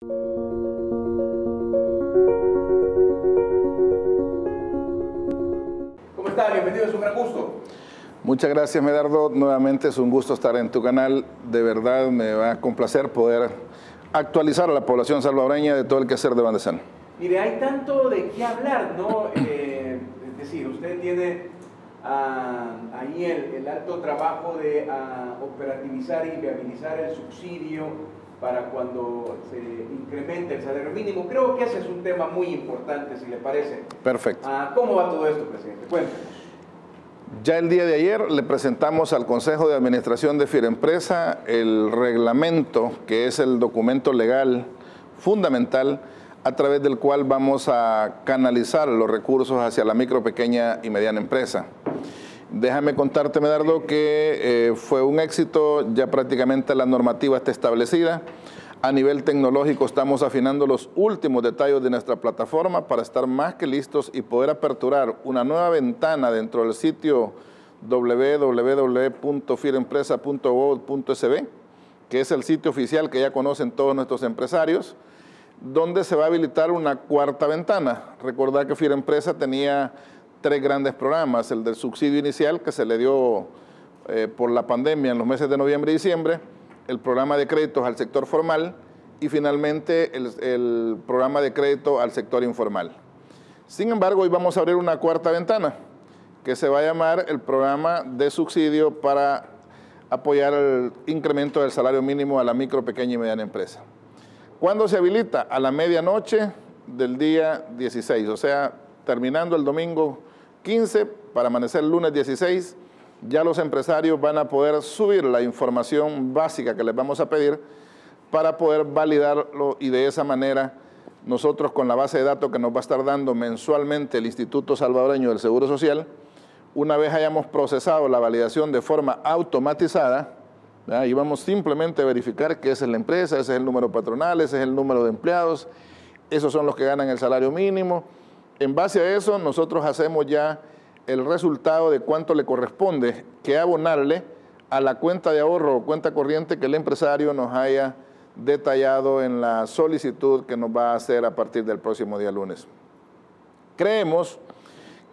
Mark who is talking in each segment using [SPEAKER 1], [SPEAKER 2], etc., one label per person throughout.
[SPEAKER 1] ¿Cómo está? Bienvenido, es un gran gusto.
[SPEAKER 2] Muchas gracias, Medardo. Nuevamente es un gusto estar en tu canal. De verdad me va a complacer poder actualizar a la población salvadoreña de todo el quehacer de Bandesán.
[SPEAKER 1] Mire, hay tanto de qué hablar, ¿no? Es decir, usted tiene ahí el alto trabajo de operativizar y viabilizar el subsidio para cuando se incremente el salario mínimo. Creo que ese es un tema muy importante, si le parece.
[SPEAKER 2] Perfecto.
[SPEAKER 1] ¿Cómo va todo esto, presidente? Cuéntenos.
[SPEAKER 2] Ya el día de ayer le presentamos al Consejo de Administración de Firempresa el reglamento, que es el documento legal fundamental a través del cual vamos a canalizar los recursos hacia la micro, pequeña y mediana empresa. Déjame contarte, Medardo, que fue un éxito, ya prácticamente la normativa está establecida. A nivel tecnológico estamos afinando los últimos detalles de nuestra plataforma para estar más que listos y poder aperturar una nueva ventana dentro del sitio www.firempresa.gov.sb, que es el sitio oficial que ya conocen todos nuestros empresarios, donde se va a habilitar una cuarta ventana. Recordad que Firempresa tenía 3 grandes programas: el del subsidio inicial que se le dio por la pandemia en los meses de noviembre y diciembre, el programa de créditos al sector formal y finalmente el programa de crédito al sector informal. Sin embargo, hoy vamos a abrir una cuarta ventana que se va a llamar el programa de subsidio para apoyar el incremento del salario mínimo a la micro, pequeña y mediana empresa. ¿Cuándo se habilita? A la medianoche del día 16, o sea, terminando el domingo 15 para amanecer el lunes 16, ya los empresarios van a poder subir la información básica que les vamos a pedir para poder validarlo, y de esa manera nosotros, con la base de datos que nos va a estar dando mensualmente el Instituto Salvadoreño del Seguro Social, una vez hayamos procesado la validación de forma automatizada, y vamos simplemente a verificar que esa es la empresa, ese es el número patronal, ese es el número de empleados, esos son los que ganan el salario mínimo. En base a eso, nosotros hacemos ya el resultado de cuánto le corresponde que abonarle a la cuenta de ahorro o cuenta corriente que el empresario nos haya detallado en la solicitud que nos va a hacer a partir del próximo día lunes. Creemos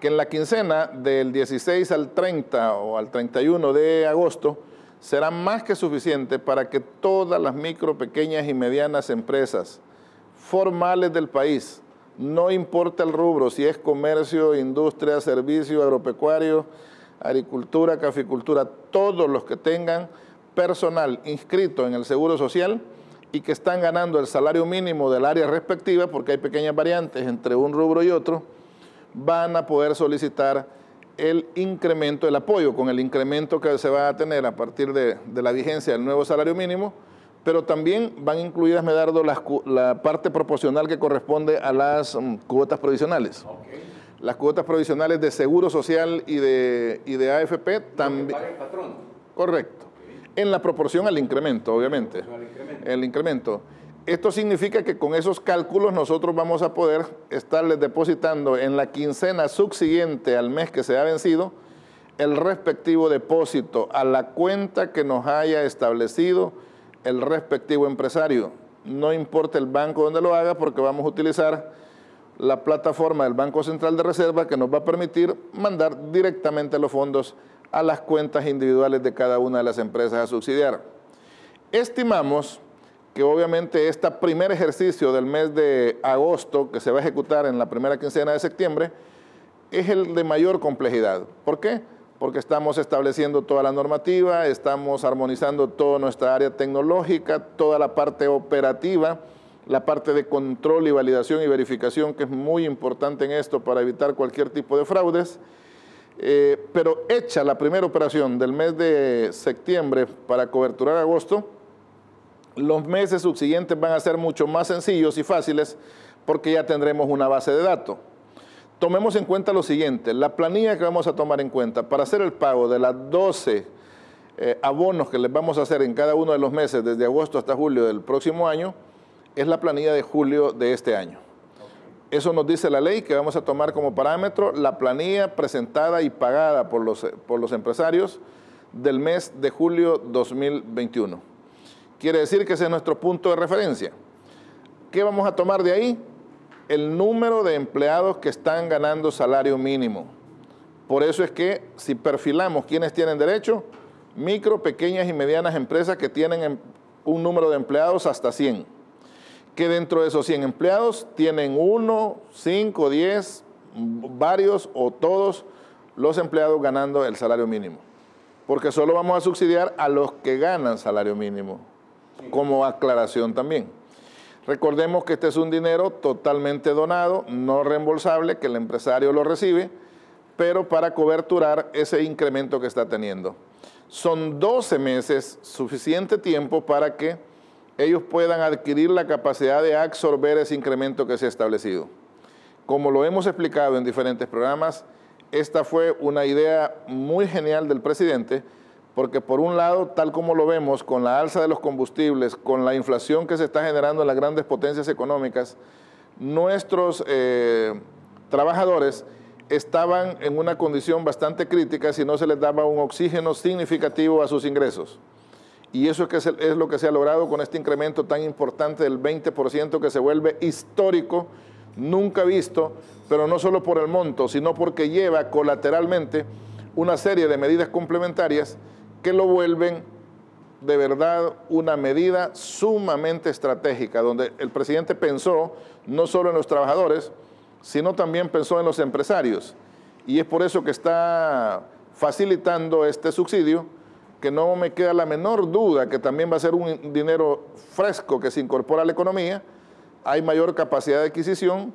[SPEAKER 2] que en la quincena del 16 al 30 o al 31 de agosto será más que suficiente para que todas las micro, pequeñas y medianas empresas formales del país, no importa el rubro, si es comercio, industria, servicio, agropecuario, agricultura, caficultura, todos los que tengan personal inscrito en el Seguro Social y que están ganando el salario mínimo del área respectiva, porque hay pequeñas variantes entre un rubro y otro, van a poder solicitar el incremento, el apoyo con el incremento que se va a tener a partir de la vigencia del nuevo salario mínimo, pero también van incluidas, Medardo, la parte proporcional que corresponde a las cuotas provisionales. Okay. Las cuotas provisionales de Seguro Social y de AFP también. ¿Paga el patrón? Correcto. Okay. En la proporción al incremento, obviamente. El incremento. Esto significa que con esos cálculos nosotros vamos a poder estarles depositando en la quincena subsiguiente al mes que se ha vencido el respectivo depósito a la cuenta que nos haya establecido el respectivo empresario. No importa el banco donde lo haga, porque vamos a utilizar la plataforma del Banco Central de Reserva, que nos va a permitir mandar directamente los fondos a las cuentas individuales de cada una de las empresas a subsidiar. Estimamos que obviamente este primer ejercicio del mes de agosto, que se va a ejecutar en la primera quincena de septiembre, es el de mayor complejidad. ¿Por qué? Porque estamos estableciendo toda la normativa, estamos armonizando toda nuestra área tecnológica, toda la parte operativa, la parte de control y validación y verificación, que es muy importante en esto para evitar cualquier tipo de fraudes. Pero hecha la primera operación del mes de septiembre para coberturar agosto, los meses subsiguientes van a ser mucho más sencillos y fáciles porque ya tendremos una base de datos. Tomemos en cuenta lo siguiente: la planilla que vamos a tomar en cuenta para hacer el pago de las 12 abonos que les vamos a hacer en cada uno de los meses desde agosto hasta julio del próximo año es la planilla de julio de este año. Eso nos dice la ley, que vamos a tomar como parámetro la planilla presentada y pagada por los empresarios del mes de julio 2021. Quiere decir que ese es nuestro punto de referencia. ¿Qué vamos a tomar de ahí? El número de empleados que están ganando salario mínimo. Por eso es que si perfilamos quienes tienen derecho, micro, pequeñas y medianas empresas que tienen un número de empleados hasta 100. Que dentro de esos 100 empleados tienen 1, 5, 10, varios o todos los empleados ganando el salario mínimo. Porque solo vamos a subsidiar a los que ganan salario mínimo, como aclaración también. Recordemos que este es un dinero totalmente donado, no reembolsable, que el empresario lo recibe, pero para coberturar ese incremento que está teniendo. Son 12 meses, suficiente tiempo para que ellos puedan adquirir la capacidad de absorber ese incremento que se ha establecido. Como lo hemos explicado en diferentes programas, esta fue una idea muy genial del presidente, porque por un lado, tal como lo vemos, con la alza de los combustibles, con la inflación que se está generando en las grandes potencias económicas, nuestros trabajadores estaban en una condición bastante crítica si no se les daba un oxígeno significativo a sus ingresos. Y eso es lo que se ha logrado con este incremento tan importante del 20% que se vuelve histórico, nunca visto, pero no solo por el monto, sino porque lleva colateralmente una serie de medidas complementarias que lo vuelven de verdad una medida sumamente estratégica, donde el presidente pensó no solo en los trabajadores, sino también pensó en los empresarios. Y es por eso que está facilitando este subsidio, que no me queda la menor duda que también va a ser un dinero fresco que se incorpora a la economía. Hay mayor capacidad de adquisición.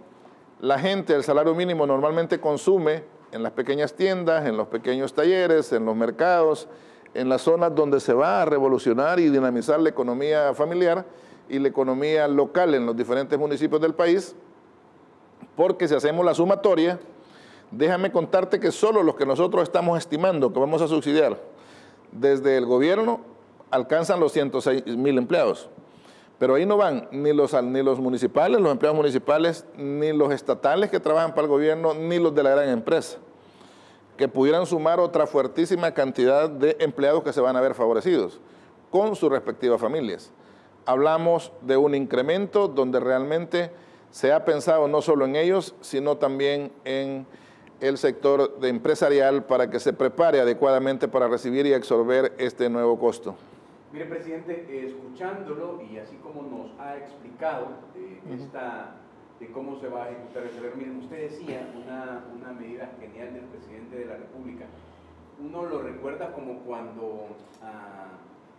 [SPEAKER 2] La gente, el salario mínimo normalmente consume en las pequeñas tiendas, en los pequeños talleres, en los mercados, en las zonas donde se va a revolucionar y dinamizar la economía familiar y la economía local en los diferentes municipios del país. Porque si hacemos la sumatoria, déjame contarte que solo los que nosotros estamos estimando que vamos a subsidiar desde el gobierno alcanzan los 106,000 empleados. Pero ahí no van ni los municipales, los empleados municipales, ni los estatales que trabajan para el gobierno, ni los de la gran empresa, que pudieran sumar otra fuertísima cantidad de empleados que se van a ver favorecidos con sus respectivas familias. Hablamos de un incremento donde realmente se ha pensado no solo en ellos, sino también en el sector empresarial para que se prepare adecuadamente para recibir y absorber este nuevo costo.
[SPEAKER 1] Mire, presidente, escuchándolo y así como nos ha explicado de cómo se va a ejecutar el salario mínimo, usted decía una medida genial del presidente de la República. Uno lo recuerda como cuando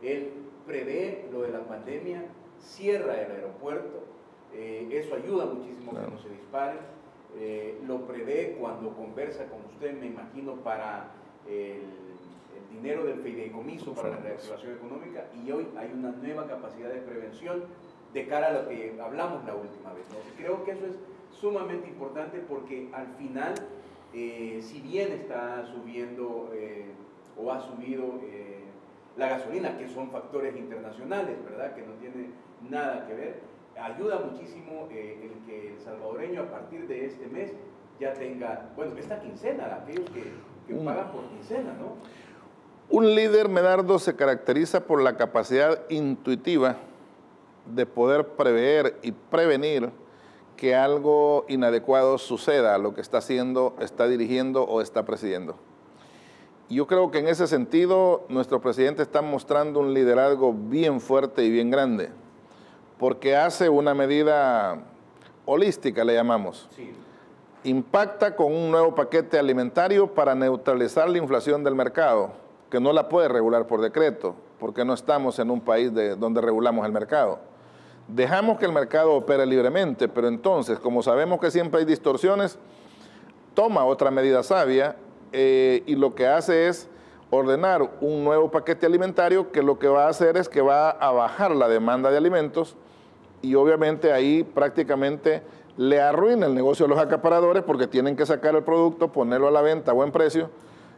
[SPEAKER 1] él prevé lo de la pandemia, cierra el aeropuerto. Eso ayuda muchísimo a que no se dispare. Lo prevé cuando conversa con usted, me imagino, para el dinero del fideicomiso para la reactivación económica, y hoy hay una nueva capacidad de prevención de cara a lo que hablamos la última vez, ¿no? Creo que eso es sumamente importante porque al final, si bien está subiendo o ha subido la gasolina, que son factores internacionales, ¿verdad?, que no tiene nada que ver, ayuda muchísimo el que el salvadoreño a partir de este mes ya tenga, bueno, esta quincena, aquellos que pagan por quincena, ¿no?
[SPEAKER 2] Un líder, Medardo, se caracteriza por la capacidad intuitiva de poder prever y prevenir que algo inadecuado suceda a lo que está haciendo, está dirigiendo o está presidiendo. Y yo creo que en ese sentido nuestro presidente está mostrando un liderazgo bien fuerte y bien grande, porque hace una medida holística, le llamamos.
[SPEAKER 1] Sí.
[SPEAKER 2] Impacta con un nuevo paquete alimentario para neutralizar la inflación del mercado, que no la puede regular por decreto, porque no estamos en un país donde regulamos el mercado. Dejamos que el mercado opere libremente, pero entonces, como sabemos que siempre hay distorsiones, toma otra medida sabia y lo que hace es ordenar un nuevo paquete alimentario que lo que va a hacer es que va a bajar la demanda de alimentos y obviamente ahí prácticamente le arruina el negocio a los acaparadores porque tienen que sacar el producto, ponerlo a la venta a buen precio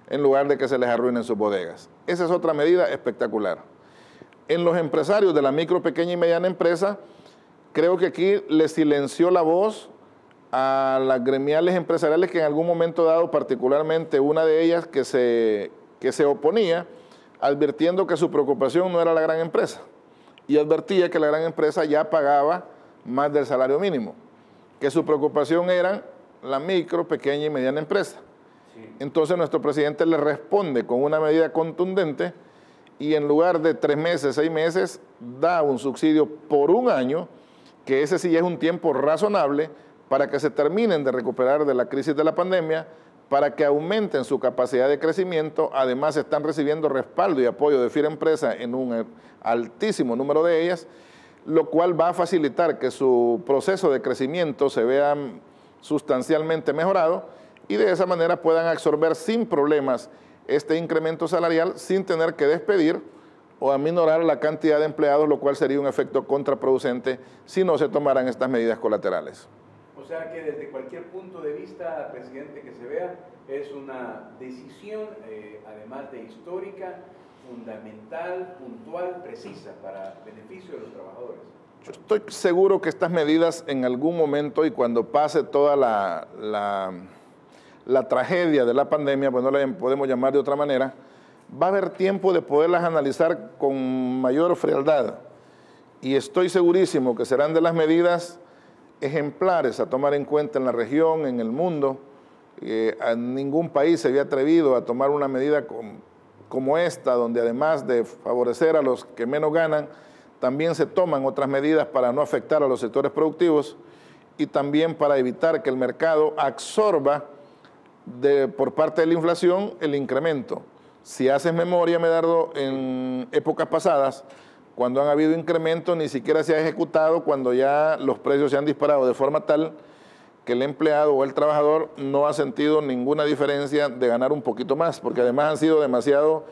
[SPEAKER 2] en lugar de que se les arruinen sus bodegas. Esa es otra medida espectacular. En los empresarios de la micro, pequeña y mediana empresa, creo que aquí le silenció la voz a las gremiales empresariales que en algún momento dado, particularmente una de ellas que se oponía, advirtiendo que su preocupación no era la gran empresa y advertía que la gran empresa ya pagaba más del salario mínimo, que su preocupación era la micro, pequeña y mediana empresa. Sí. Entonces nuestro presidente le responde con una medida contundente y en lugar de 3 meses, 6 meses, da un subsidio por 1 año, que ese sí es un tiempo razonable para que se terminen de recuperar de la crisis de la pandemia, para que aumenten su capacidad de crecimiento. Además están recibiendo respaldo y apoyo de Firempresa en un altísimo número de ellas, lo cual va a facilitar que su proceso de crecimiento se vea sustancialmente mejorado y de esa manera puedan absorber sin problemas este incremento salarial sin tener que despedir o aminorar la cantidad de empleados, lo cual sería un efecto contraproducente si no se tomaran estas medidas colaterales.
[SPEAKER 1] O sea que desde cualquier punto de vista, presidente, que se vea, es una decisión, además de histórica, fundamental, puntual, precisa, para beneficio de los trabajadores.
[SPEAKER 2] Yo estoy seguro que estas medidas en algún momento y cuando pase toda la tragedia de la pandemia, pues no la podemos llamar de otra manera, va a haber tiempo de poderlas analizar con mayor frialdad. Y estoy segurísimo que serán de las medidas ejemplares a tomar en cuenta en la región, en el mundo. A ningún país se había atrevido a tomar una medida como esta, donde además de favorecer a los que menos ganan, también se toman otras medidas para no afectar a los sectores productivos y también para evitar que el mercado absorba por parte de la inflación el incremento. Si haces memoria, Medardo, en épocas pasadas, cuando han habido incrementos, ni siquiera se ha ejecutado cuando ya los precios se han disparado de forma tal que el empleado o el trabajador no ha sentido ninguna diferencia de ganar un poquito más, porque además han sido demasiado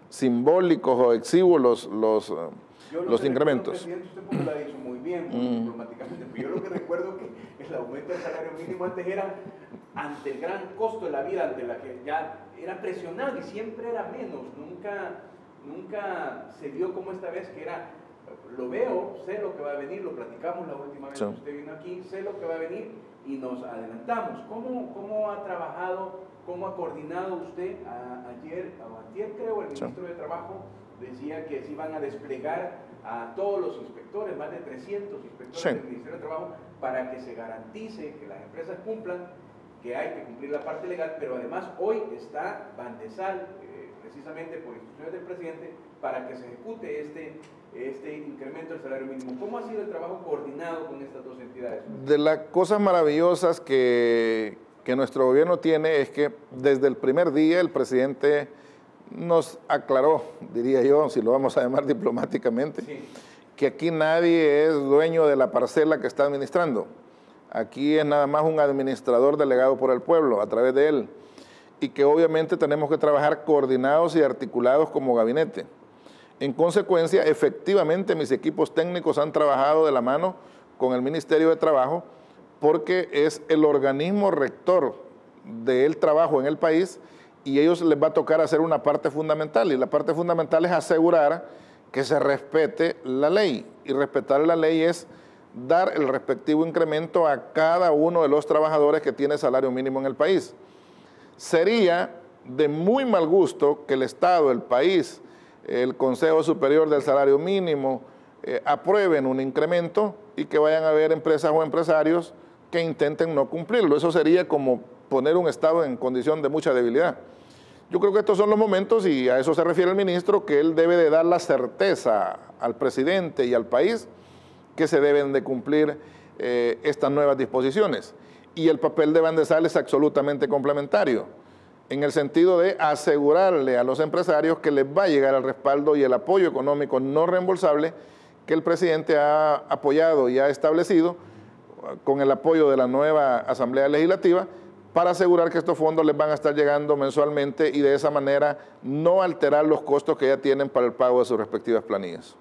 [SPEAKER 2] simbólicos o exiguos los incrementos.
[SPEAKER 1] Presidente, usted lo ha dicho muy bien, muy diplomáticamente, pero yo lo que recuerdo que el aumento del salario mínimo antes era ante el gran costo de la vida, ante la que ya era presionado y siempre era menos, nunca se dio como esta vez que era, lo veo, sé lo que va a venir, lo platicamos la última vez que usted vino aquí, sé lo que va a venir y nos adelantamos. ¿Cómo ha trabajado, cómo ha coordinado usted ayer, o antier creo, el ministro de Trabajo decía que se iban a desplegar a todos los inspectores, más de 300 inspectores del Ministerio de Trabajo, para que se garantice que las empresas cumplan, que hay que cumplir la parte legal, pero además hoy está Bandesal, precisamente por instrucciones del presidente, para que se ejecute este incremento del salario mínimo. ¿Cómo ha sido el trabajo coordinado con estas dos entidades?
[SPEAKER 2] De las cosas maravillosas que nuestro gobierno tiene es que desde el primer día el presidente nos aclaró, diría yo, si lo vamos a llamar diplomáticamente, sí, que aquí nadie es dueño de la parcela que está administrando. Aquí es nada más un administrador delegado por el pueblo a través de él. Y que obviamente tenemos que trabajar coordinados y articulados como gabinete. En consecuencia, efectivamente, mis equipos técnicos han trabajado de la mano con el Ministerio de Trabajo porque es el organismo rector del trabajo en el país y a ellos les va a tocar hacer una parte fundamental. Y la parte fundamental es asegurar que se respete la ley. Y respetar la ley es dar el respectivo incremento a cada uno de los trabajadores que tiene salario mínimo en el país. Sería de muy mal gusto que el Estado, el país, el Consejo Superior del Salario Mínimo aprueben un incremento y que vayan a haber empresas o empresarios que intenten no cumplirlo. Eso sería como poner un Estado en condición de mucha debilidad. Yo creo que estos son los momentos, y a eso se refiere el ministro, que él debe de dar la certeza al presidente y al país que se deben de cumplir estas nuevas disposiciones. Y el papel de Bandesal es absolutamente complementario, en el sentido de asegurarle a los empresarios que les va a llegar el respaldo y el apoyo económico no reembolsable que el presidente ha apoyado y ha establecido con el apoyo de la nueva Asamblea Legislativa para asegurar que estos fondos les van a estar llegando mensualmente y de esa manera no alterar los costos que ya tienen para el pago de sus respectivas planillas.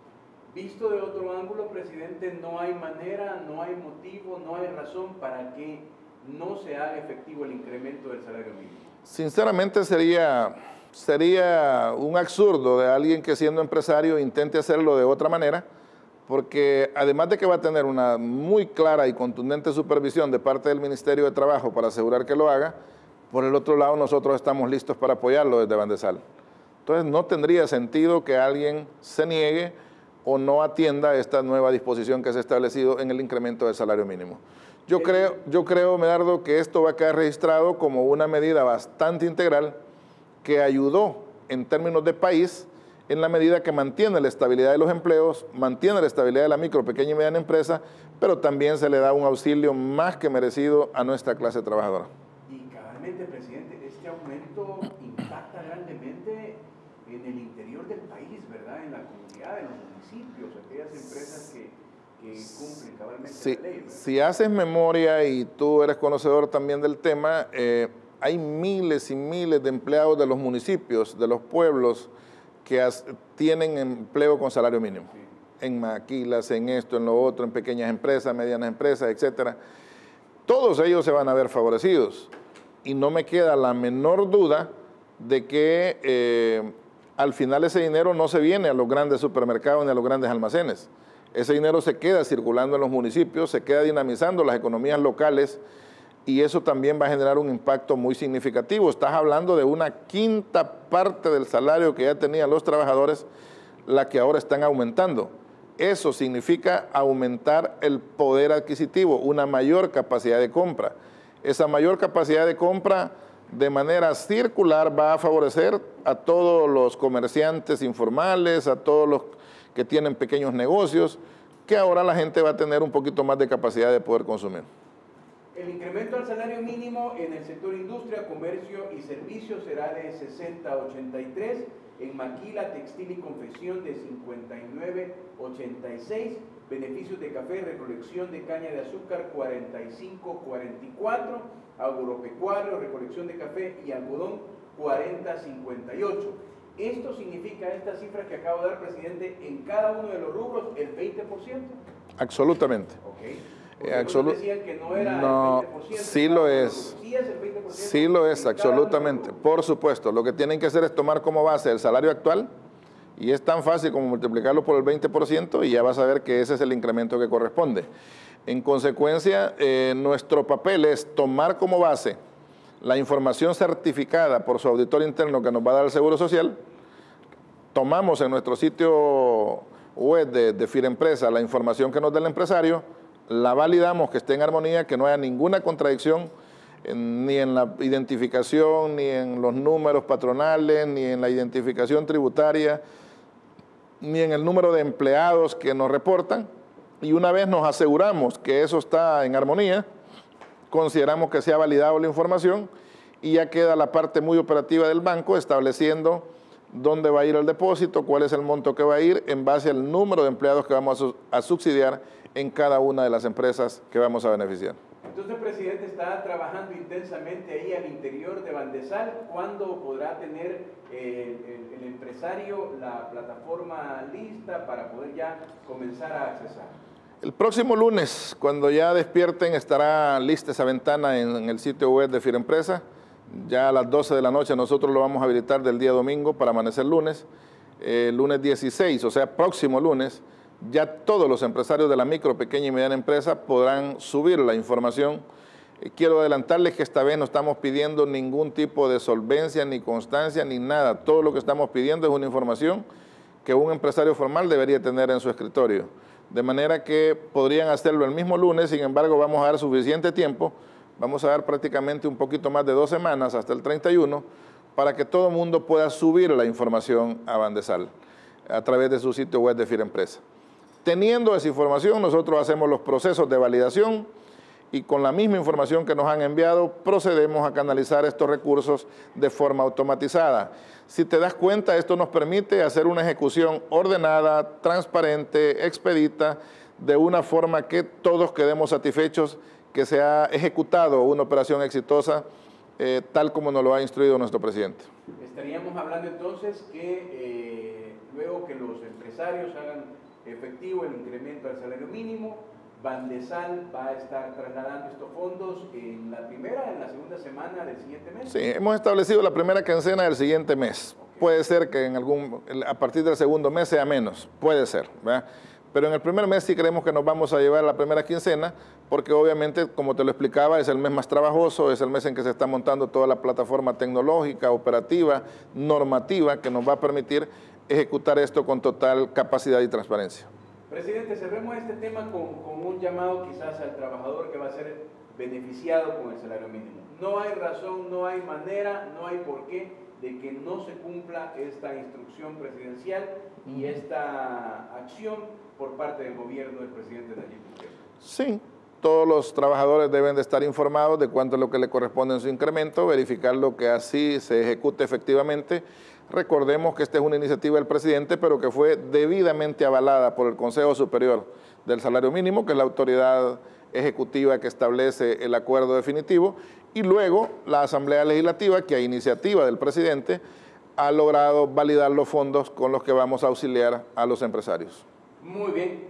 [SPEAKER 1] Visto de otro ángulo, presidente, no hay manera, no hay motivo, no hay razón para que no se haga efectivo el incremento del salario mínimo.
[SPEAKER 2] Sinceramente sería un absurdo de alguien que siendo empresario intente hacerlo de otra manera, porque además de que va a tener una muy clara y contundente supervisión de parte del Ministerio de Trabajo para asegurar que lo haga, por el otro lado nosotros estamos listos para apoyarlo desde Bandesal. Entonces no tendría sentido que alguien se niegue o no atienda esta nueva disposición que se ha establecido en el incremento del salario mínimo. Yo creo, Medardo, que esto va a quedar registrado como una medida bastante integral que ayudó en términos de país en la medida que mantiene la estabilidad de los empleos, mantiene la estabilidad de la micro, pequeña y mediana empresa, pero también se le da un auxilio más que merecido a nuestra clase trabajadora.
[SPEAKER 1] Y cabalmente, presidente, este aumento impacta grandemente en el interior del país, ¿verdad? En la comunidad, en los municipios, aquellas empresas que cumplen cabalmente la ley, ¿verdad?
[SPEAKER 2] Si haces memoria y tú eres conocedor también del tema, hay miles y miles de empleados de los municipios, de los pueblos, que tienen empleo con salario mínimo. Sí. En maquilas, en esto, en lo otro, en pequeñas empresas, medianas empresas, etcétera. Todos ellos se van a ver favorecidos. Y no me queda la menor duda de que al final ese dinero no se viene a los grandes supermercados ni a los grandes almacenes. Ese dinero se queda circulando en los municipios, se queda dinamizando las economías locales, y eso también va a generar un impacto muy significativo. Estás hablando de una quinta parte del salario que ya tenían los trabajadores, la que ahora están aumentando. Eso significa aumentar el poder adquisitivo, una mayor capacidad de compra. Esa mayor capacidad de compra de manera circular va a favorecer a todos los comerciantes informales, a todos los que tienen pequeños negocios, que ahora la gente va a tener un poquito más de capacidad de poder consumir.
[SPEAKER 1] El incremento al salario mínimo en el sector industria, comercio y servicios será de 60.83, en maquila, textil y confección de 59.86, beneficios de café, recolección de caña de azúcar 45.44, agropecuario, recolección de café y algodón 40.58. Esto significa, esta cifra que acabo de dar, presidente, en cada uno de los rubros el 20%.
[SPEAKER 2] Absolutamente.
[SPEAKER 1] Okay. Decían que no era el 20%.
[SPEAKER 2] Sí lo es.
[SPEAKER 1] Sí es el 20%.
[SPEAKER 2] Sí lo es, absolutamente. Por supuesto, lo que tienen que hacer es tomar como base el salario actual, y es tan fácil como multiplicarlo por el 20% y ya vas a ver que ese es el incremento que corresponde. En consecuencia, nuestro papel es tomar como base la información certificada por su auditor interno que nos va a dar el Seguro Social. Tomamos en nuestro sitio web de Firempresa la información que nos da el empresario, la validamos que esté en armonía, que no haya ninguna contradicción ni en la identificación, ni en los números patronales, ni en la identificación tributaria, ni en el número de empleados que nos reportan. Y una vez nos aseguramos que eso está en armonía, consideramos que se ha validado la información y ya queda la parte muy operativa del banco estableciendo dónde va a ir el depósito, cuál es el monto que va a ir en base al número de empleados que vamos a subsidiar en cada una de las empresas que vamos a beneficiar.
[SPEAKER 1] Entonces, presidente, está trabajando intensamente ahí al interior de Bandesal. ¿Cuándo podrá tener el empresario la plataforma lista para poder ya comenzar a accesar?
[SPEAKER 2] El próximo lunes, cuando ya despierten, estará lista esa ventana en el sitio web de Firempresa. Ya a las 12 de la noche nosotros lo vamos a habilitar del día domingo para amanecer lunes. Lunes 16, o sea, próximo lunes, ya todos los empresarios de la micro, pequeña y mediana empresa podrán subir la información. Quiero adelantarles que esta vez no estamos pidiendo ningún tipo de solvencia, ni constancia, ni nada. Todo lo que estamos pidiendo es una información que un empresario formal debería tener en su escritorio. De manera que podrían hacerlo el mismo lunes, sin embargo vamos a dar suficiente tiempo, vamos a dar prácticamente un poquito más de 2 semanas hasta el 31, para que todo el mundo pueda subir la información a Bandesal a través de su sitio web de Firempresa. Teniendo esa información, nosotros hacemos los procesos de validación y con la misma información que nos han enviado, procedemos a canalizar estos recursos de forma automatizada. Si te das cuenta, esto nos permite hacer una ejecución ordenada, transparente, expedita, de una forma que todos quedemos satisfechos que se ha ejecutado una operación exitosa, tal como nos lo ha instruido nuestro presidente.
[SPEAKER 1] Estaríamos hablando entonces que luego que los empresarios hagan efectivo el incremento al salario mínimo, Bandesal va a estar trasladando estos fondos en la primera, en la segunda semana del siguiente mes.
[SPEAKER 2] Sí, hemos establecido la primera quincena del siguiente mes. Okay. Puede ser que a partir del segundo mes sea menos, puede ser, ¿verdad? Pero en el primer mes sí creemos que nos vamos a llevar la primera quincena, porque obviamente, como te lo explicaba, es el mes más trabajoso, es el mes en que se está montando toda la plataforma tecnológica, operativa, normativa, que nos va a permitir ejecutar esto con total capacidad y transparencia.
[SPEAKER 1] Presidente, cerremos este tema con un llamado quizás al trabajador que va a ser beneficiado con el salario mínimo. No hay razón, no hay manera, no hay por qué de que no se cumpla esta instrucción presidencial y esta acción por parte del gobierno del presidente Nayib Bukele.
[SPEAKER 2] Sí, todos los trabajadores deben de estar informados de cuánto es lo que le corresponde en su incremento, verificar lo que así se ejecute efectivamente. Recordemos que esta es una iniciativa del presidente, pero que fue debidamente avalada por el Consejo Superior del Salario Mínimo, que es la autoridad ejecutiva que establece el acuerdo definitivo, y luego la Asamblea Legislativa, que a iniciativa del presidente, ha logrado validar los fondos con los que vamos a auxiliar a los empresarios.
[SPEAKER 1] Muy bien,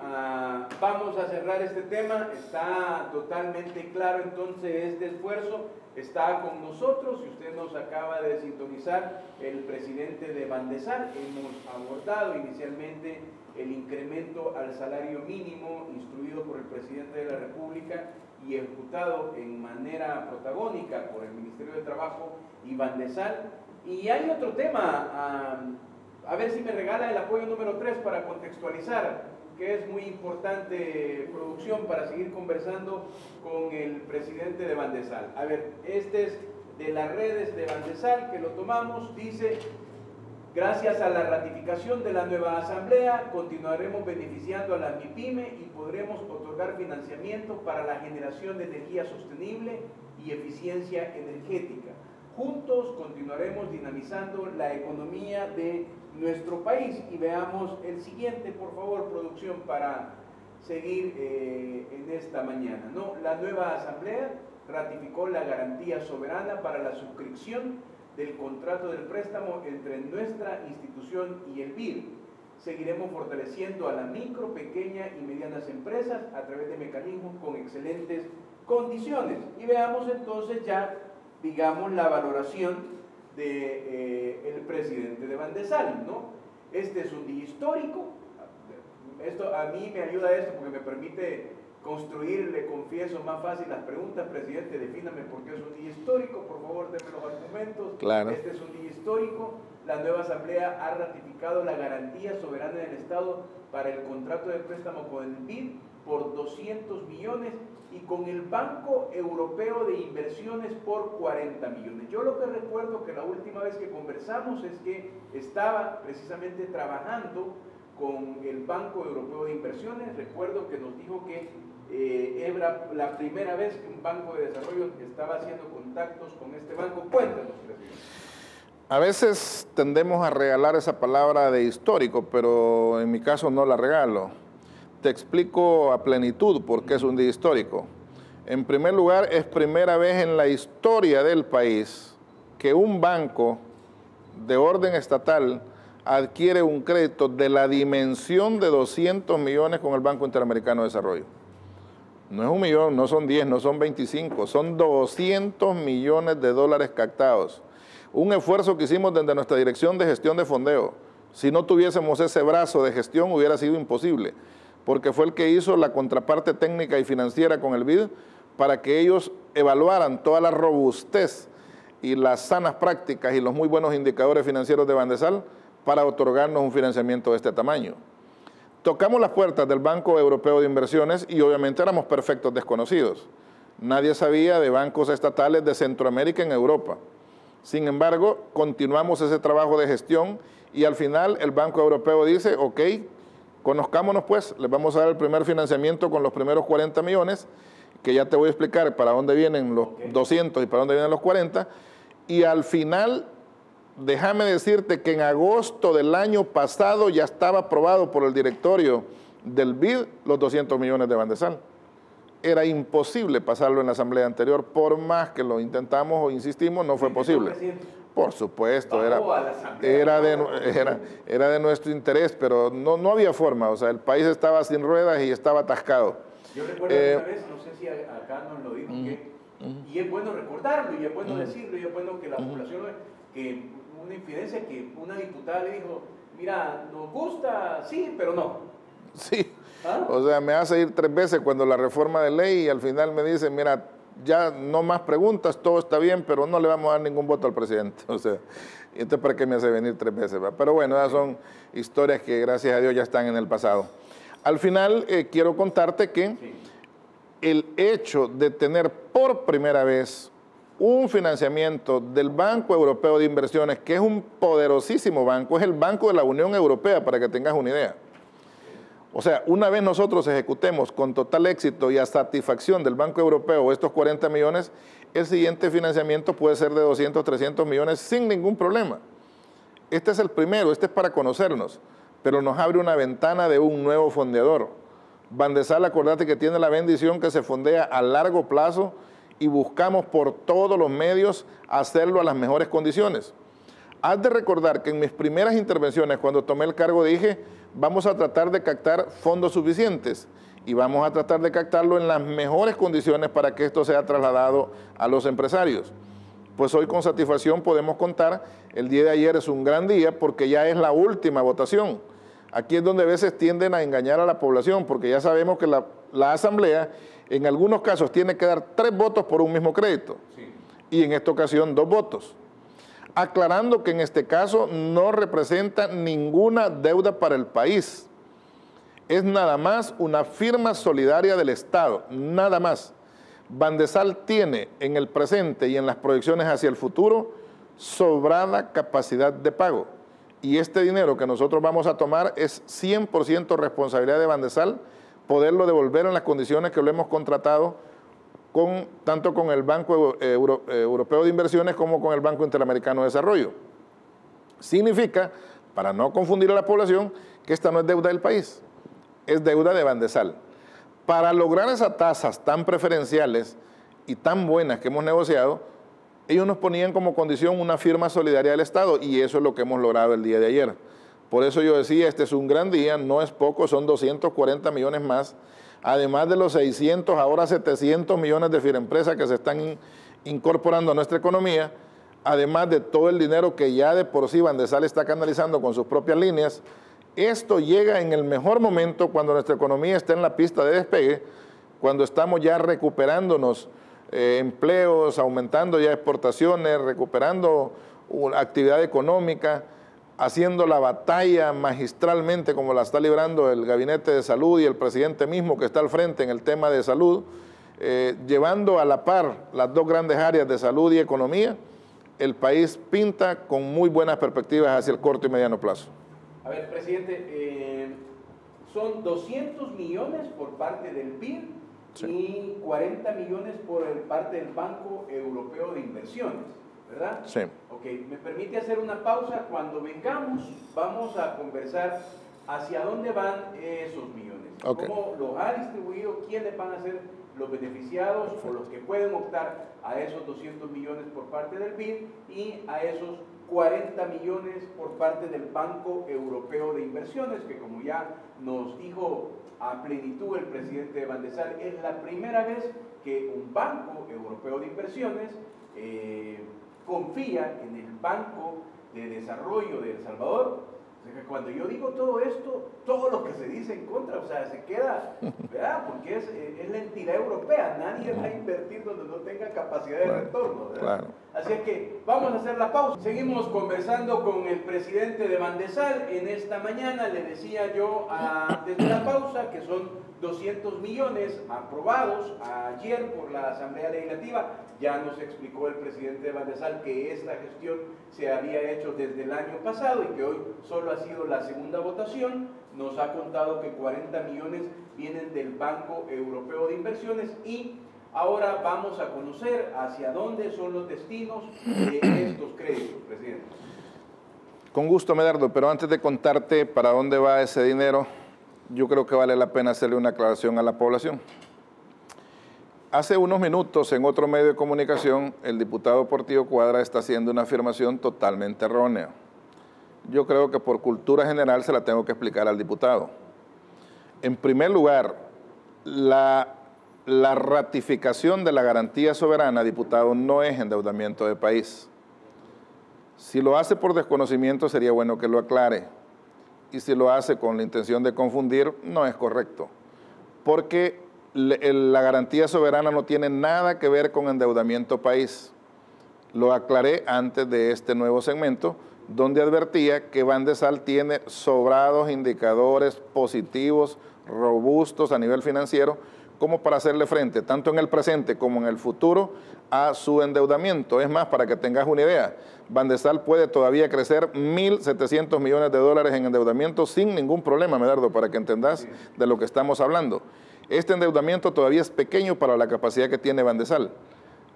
[SPEAKER 1] vamos a cerrar este tema. Está totalmente claro entonces este esfuerzo. Está con nosotros, si usted nos acaba de sintonizar, el presidente de Bandesal. Hemos abordado inicialmente el incremento al salario mínimo instruido por el presidente de la República y ejecutado en manera protagónica por el Ministerio de Trabajo y Bandesal. Y hay otro tema, a ver si me regala el apoyo número 3 para contextualizar, que es muy importante, producción, para seguir conversando con el presidente de Bandesal. A ver, este es de las redes de Bandesal, que lo tomamos, dice: gracias a la ratificación de la nueva asamblea, continuaremos beneficiando a la MIPYME y podremos otorgar financiamiento para la generación de energía sostenible y eficiencia energética. Juntos continuaremos dinamizando la economía de nuestro país. Y veamos el siguiente, por favor, producción, para seguir en esta mañana, ¿no? La nueva asamblea ratificó la garantía soberana para la suscripción del contrato del préstamo entre nuestra institución y el BID. Seguiremos fortaleciendo a la micro, pequeña y medianas empresas a través de mecanismos con excelentes condiciones. Y veamos entonces ya, digamos, la valoración del presidente de Bandesal, ¿no? Este es un día histórico. Esto, a mí me ayuda esto porque me permite construir, le confieso, más fácil las preguntas. Presidente, defíname por qué es un día histórico, por favor, denme los argumentos.
[SPEAKER 2] Claro.
[SPEAKER 1] Este es un día histórico. La nueva asamblea ha ratificado la garantía soberana del Estado para el contrato de préstamo con el BID por 200 millones y con el Banco Europeo de Inversiones por 40 millones. Yo lo que recuerdo que la última vez que conversamos es que estaba precisamente trabajando con el Banco Europeo de Inversiones. Recuerdo que nos dijo que era la primera vez que un banco de desarrollo estaba haciendo contactos con este banco. Cuéntanos, presidente.
[SPEAKER 2] A veces tendemos a regalar esa palabra de histórico, pero en mi caso no la regalo. Te explico a plenitud por qué es un día histórico. En primer lugar, es primera vez en la historia del país que un banco de orden estatal adquiere un crédito de la dimensión de 200 millones con el Banco Interamericano de Desarrollo. No es 1 millón, no son 10, no son 25, son 200 millones de dólares captados. Un esfuerzo que hicimos desde nuestra Dirección de Gestión de Fondeo. Si no tuviésemos ese brazo de gestión hubiera sido imposible, porque fue el que hizo la contraparte técnica y financiera con el BID para que ellos evaluaran toda la robustez y las sanas prácticas y los muy buenos indicadores financieros de Bandesal para otorgarnos un financiamiento de este tamaño. Tocamos las puertas del Banco Europeo de Inversiones y obviamente éramos perfectos desconocidos. Nadie sabía de bancos estatales de Centroamérica en Europa. Sin embargo, continuamos ese trabajo de gestión y al final el Banco Europeo dice: ok, conozcámonos pues, les vamos a dar el primer financiamiento con los primeros 40 millones, que ya te voy a explicar para dónde vienen los 200 y para dónde vienen los 40, y al final, déjame decirte que en agosto del año pasado ya estaba aprobado por el directorio del BID los 200 millones de Bandesal. Era imposible pasarlo en la asamblea anterior, por más que lo intentamos o insistimos, no fue posible. Por supuesto, era de nuestro interés, pero no había forma, o sea, el país estaba sin ruedas y estaba atascado.
[SPEAKER 1] Yo recuerdo una vez, no sé si acá nos lo dijo, y es bueno recordarlo, y es bueno decirlo, y es bueno que la población, que una infidencia que una diputada le dijo: mira, nos gusta, sí, pero no.
[SPEAKER 2] Sí. ¿Ah? O sea, me hace ir 3 veces cuando la reforma de ley y al final me dice: mira, ya no más preguntas, todo está bien, pero no le vamos a dar ningún voto al presidente. O sea, entonces, ¿para qué me hace venir 3 veces? ¿Va? Pero bueno, esas son historias que gracias a Dios ya están en el pasado. Al final, quiero contarte que el hecho de tener por primera vez un financiamiento del Banco Europeo de Inversiones, que es un poderosísimo banco, es el Banco de la Unión Europea, para que tengas una idea. O sea, una vez nosotros ejecutemos con total éxito y a satisfacción del Banco Europeo estos 40 millones, el siguiente financiamiento puede ser de 200, 300 millones sin ningún problema. Este es el primero, este es para conocernos, pero nos abre una ventana de un nuevo fondeador. Bandesal, acordate que tiene la bendición que se fondea a largo plazo y buscamos por todos los medios hacerlo a las mejores condiciones. Has de recordar que en mis primeras intervenciones, cuando tomé el cargo, dije, vamos a tratar de captar fondos suficientes y vamos a tratar de captarlo en las mejores condiciones para que esto sea trasladado a los empresarios. Pues hoy con satisfacción podemos contar, el día de ayer es un gran día porque ya es la última votación. Aquí es donde a veces tienden a engañar a la población, porque ya sabemos que la asamblea en algunos casos tiene que dar 3 votos por un mismo crédito, y en esta ocasión 2 votos. Aclarando que en este caso no representa ninguna deuda para el país. Es nada más una firma solidaria del Estado, nada más. Bandesal tiene en el presente y en las proyecciones hacia el futuro sobrada capacidad de pago. Y este dinero que nosotros vamos a tomar es 100% responsabilidad de Bandesal poderlo devolver en las condiciones que lo hemos contratado tanto con el Banco Europeo de Inversiones como con el Banco Interamericano de Desarrollo. Significa, para no confundir a la población, que esta no es deuda del país, es deuda de Bandesal. Para lograr esas tasas tan preferenciales y tan buenas que hemos negociado, ellos nos ponían como condición una firma solidaria del Estado, y eso es lo que hemos logrado el día de ayer. Por eso yo decía, este es un gran día, no es poco, son 240 millones más, además de los 600, ahora 700 millones de Firempresa que se están incorporando a nuestra economía, además de todo el dinero que ya de por sí Bandesal está canalizando con sus propias líneas. Esto llega en el mejor momento cuando nuestra economía está en la pista de despegue, cuando estamos ya recuperándonos empleos, aumentando ya exportaciones, recuperando actividad económica, haciendo la batalla magistralmente como la está librando el Gabinete de Salud y el presidente mismo que está al frente en el tema de salud, llevando a la par las 2 grandes áreas de salud y economía. El país pinta con muy buenas perspectivas hacia el corto y mediano plazo.
[SPEAKER 1] A ver, presidente, son 200 millones por parte del BID, sí, y 40 millones por parte del Banco Europeo de Inversiones, ¿verdad?
[SPEAKER 2] Sí.
[SPEAKER 1] Ok, me permite hacer una pausa. Cuando vengamos, vamos a conversar hacia dónde van esos millones,
[SPEAKER 2] okay,
[SPEAKER 1] cómo los ha distribuido, quiénes van a ser los beneficiados o los que pueden optar a esos 200 millones por parte del BID y a esos 40 millones por parte del Banco Europeo de Inversiones, que como ya nos dijo a plenitud el presidente de Bandesal, es la primera vez que un Banco Europeo de Inversiones confía en el Banco de Desarrollo de El Salvador. O sea, que cuando yo digo todo esto, todo lo que se dice en contra, o sea, se queda, ¿verdad? Porque es la entidad europea, nadie va a invertir donde no tenga capacidad de retorno, ¿verdad? Claro. Así que vamos a hacer la pausa. Seguimos conversando con el presidente de Bandesal en esta mañana. Le decía yo antes de la pausa que son 200 millones aprobados ayer por la Asamblea Legislativa. Ya nos explicó el presidente de Bandesal que esta gestión se había hecho desde el año pasado y que hoy solo ha sido la segunda votación. Nos ha contado que 40 millones vienen del Banco Europeo de Inversiones y ahora vamos a conocer hacia dónde son los destinos de estos créditos, presidente.
[SPEAKER 2] Con gusto, Medardo, pero antes de contarte para dónde va ese dinero, yo creo que vale la pena hacerle una aclaración a la población. Hace unos minutos, en otro medio de comunicación, el diputado Portillo Cuadra está haciendo una afirmación totalmente errónea. Yo creo que por cultura general se la tengo que explicar al diputado. En primer lugar, la ratificación de la garantía soberana, diputado, no es endeudamiento de país. Si lo hace por desconocimiento, sería bueno que lo aclare. Y si lo hace con la intención de confundir, no es correcto. Porque la garantía soberana no tiene nada que ver con endeudamiento país. Lo aclaré antes de este nuevo segmento, donde advertía que Bandesal tiene sobrados indicadores positivos, robustos a nivel financiero, como para hacerle frente, tanto en el presente como en el futuro, a su endeudamiento. Es más, para que tengas una idea, Bandesal puede todavía crecer 1.700 millones de dólares en endeudamiento sin ningún problema, Medardo, para que entendas de lo que estamos hablando. Este endeudamiento todavía es pequeño para la capacidad que tiene Bandesal.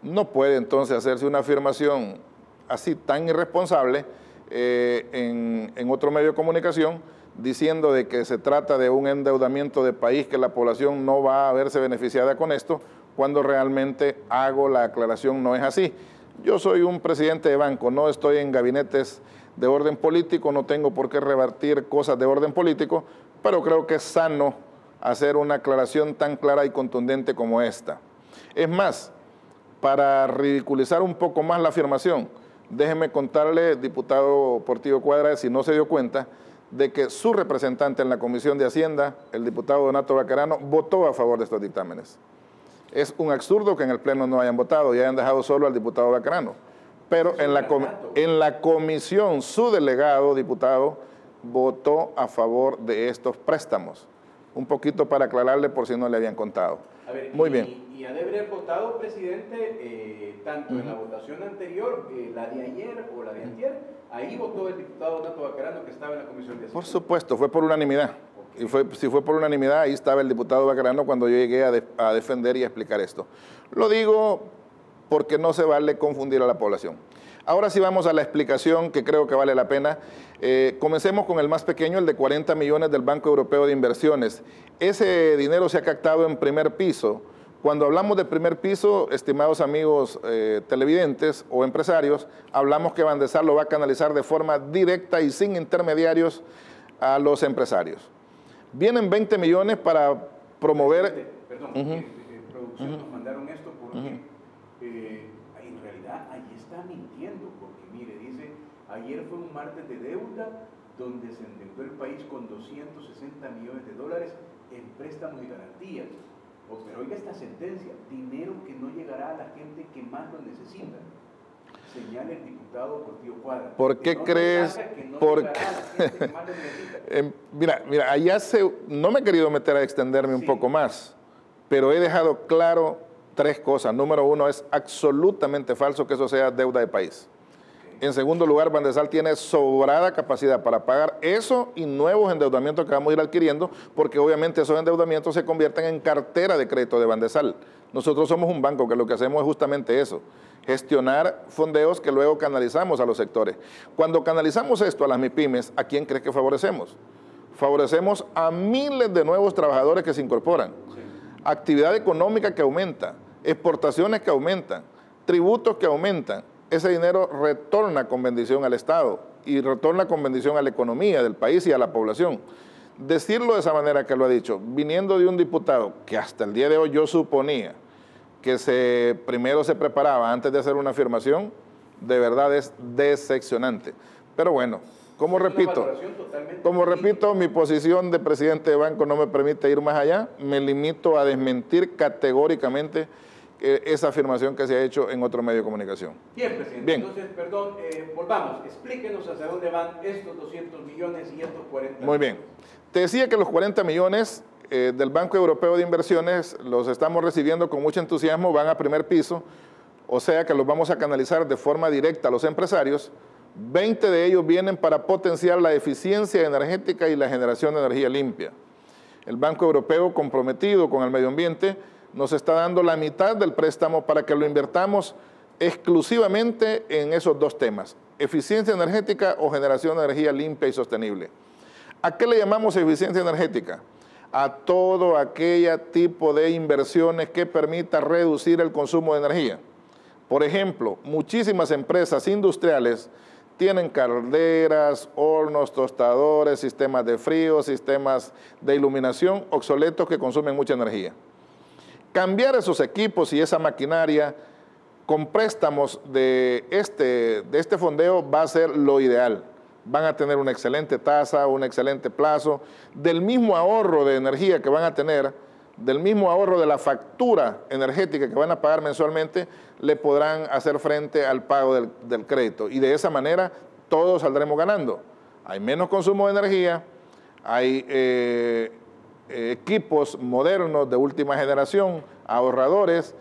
[SPEAKER 2] No puede entonces hacerse una afirmación así tan irresponsable en otro medio de comunicación, diciendo de que se trata de un endeudamiento de país, que la población no va a verse beneficiada con esto, cuando realmente hago la aclaración, no es así. Yo soy un presidente de banco, no estoy en gabinetes de orden político, no tengo por qué rebatir cosas de orden político, pero creo que es sano hacer una aclaración tan clara y contundente como esta. Es más, para ridiculizar un poco más la afirmación, déjeme contarle, diputado Portillo Cuadra, si no se dio cuenta, de que su representante en la Comisión de Hacienda, el diputado Donato Baquerano, votó a favor de estos dictámenes. Es un absurdo que en el Pleno no hayan votado y hayan dejado solo al diputado Baquerano. Pero en la comisión, su delegado, diputado, votó a favor de estos préstamos. Un poquito para aclararle por si no le habían contado.
[SPEAKER 1] A ver,
[SPEAKER 2] muy bien.
[SPEAKER 1] Y ha de haber votado, presidente, tanto en la votación anterior, la de ayer o la de antier, ahí votó el diputado Donato Baquerano, que estaba en la Comisión de Hacienda.
[SPEAKER 2] Por supuesto, fue por unanimidad. Y si fue por unanimidad, ahí estaba el diputado Baquerano cuando yo llegué a defender y a explicar esto. Lo digo porque no se vale confundir a la población. Ahora sí vamos a la explicación que creo que vale la pena. Comencemos con el más pequeño, el de 40 millones del Banco Europeo de Inversiones. Ese dinero se ha captado en primer piso. Cuando hablamos de primer piso, estimados amigos televidentes o empresarios, hablamos que Bandesal lo va a canalizar de forma directa y sin intermediarios a los empresarios. Vienen 20 millones para promover...
[SPEAKER 1] Perdón, producción nos mandaron esto porque en realidad ahí está mintiendo, porque mire, dice, ayer fue un martes de deuda donde se endeudó el país con 260 millones de dólares en préstamos y garantías. Pero oiga esta sentencia, dinero que no llegará a la gente que más lo necesita. Señala el diputado Portillo Cuadra.
[SPEAKER 2] ¿Por qué crees? Mira, allá no me he querido meter a extenderme un poco más, pero he dejado claro tres cosas. Número uno, es absolutamente falso que eso sea deuda de país. En segundo lugar, Bandesal tiene sobrada capacidad para pagar eso y nuevos endeudamientos que vamos a ir adquiriendo, porque obviamente esos endeudamientos se convierten en cartera de crédito de Bandesal. Nosotros somos un banco que lo que hacemos es justamente eso, gestionar fondeos que luego canalizamos a los sectores. Cuando canalizamos esto a las MIPYMES, ¿a quién crees que favorecemos? Favorecemos a miles de nuevos trabajadores que se incorporan, actividad económica que aumenta, exportaciones que aumentan, tributos que aumentan. Ese dinero retorna con bendición al Estado y retorna con bendición a la economía del país y a la población. Decirlo de esa manera que lo ha dicho, viniendo de un diputado que hasta el día de hoy yo suponía que primero se preparaba antes de hacer una afirmación, de verdad es decepcionante. Pero bueno, como repito, mi posición de presidente de banco no me permite ir más allá, me limito a desmentir categóricamente esa afirmación que se ha hecho en otro medio de comunicación.
[SPEAKER 1] Bien, presidente. Bien. Entonces, perdón, volvamos, explíquenos hacia dónde van estos 200 millones y estos 40 millones.
[SPEAKER 2] Muy bien. Te decía que los 40 millones del Banco Europeo de Inversiones los estamos recibiendo con mucho entusiasmo, van a primer piso, o sea que los vamos a canalizar de forma directa a los empresarios. 20 de ellos vienen para potenciar la eficiencia energética y la generación de energía limpia. El Banco Europeo, comprometido con el medio ambiente, nos está dando la mitad del préstamo para que lo invertamos exclusivamente en esos dos temas, eficiencia energética o generación de energía limpia y sostenible. ¿A qué le llamamos eficiencia energética? A todo aquel tipo de inversiones que permita reducir el consumo de energía. Por ejemplo, muchísimas empresas industriales tienen calderas, hornos, tostadores, sistemas de frío, sistemas de iluminación obsoletos que consumen mucha energía. Cambiar esos equipos y esa maquinaria con préstamos de este fondeo va a ser lo ideal. Van a tener una excelente tasa, un excelente plazo. Del mismo ahorro de energía que van a tener, del mismo ahorro de la factura energética que van a pagar mensualmente, le podrán hacer frente al pago del crédito. Y de esa manera todos saldremos ganando. Hay menos consumo de energía, hay equipos modernos de última generación, ahorradores,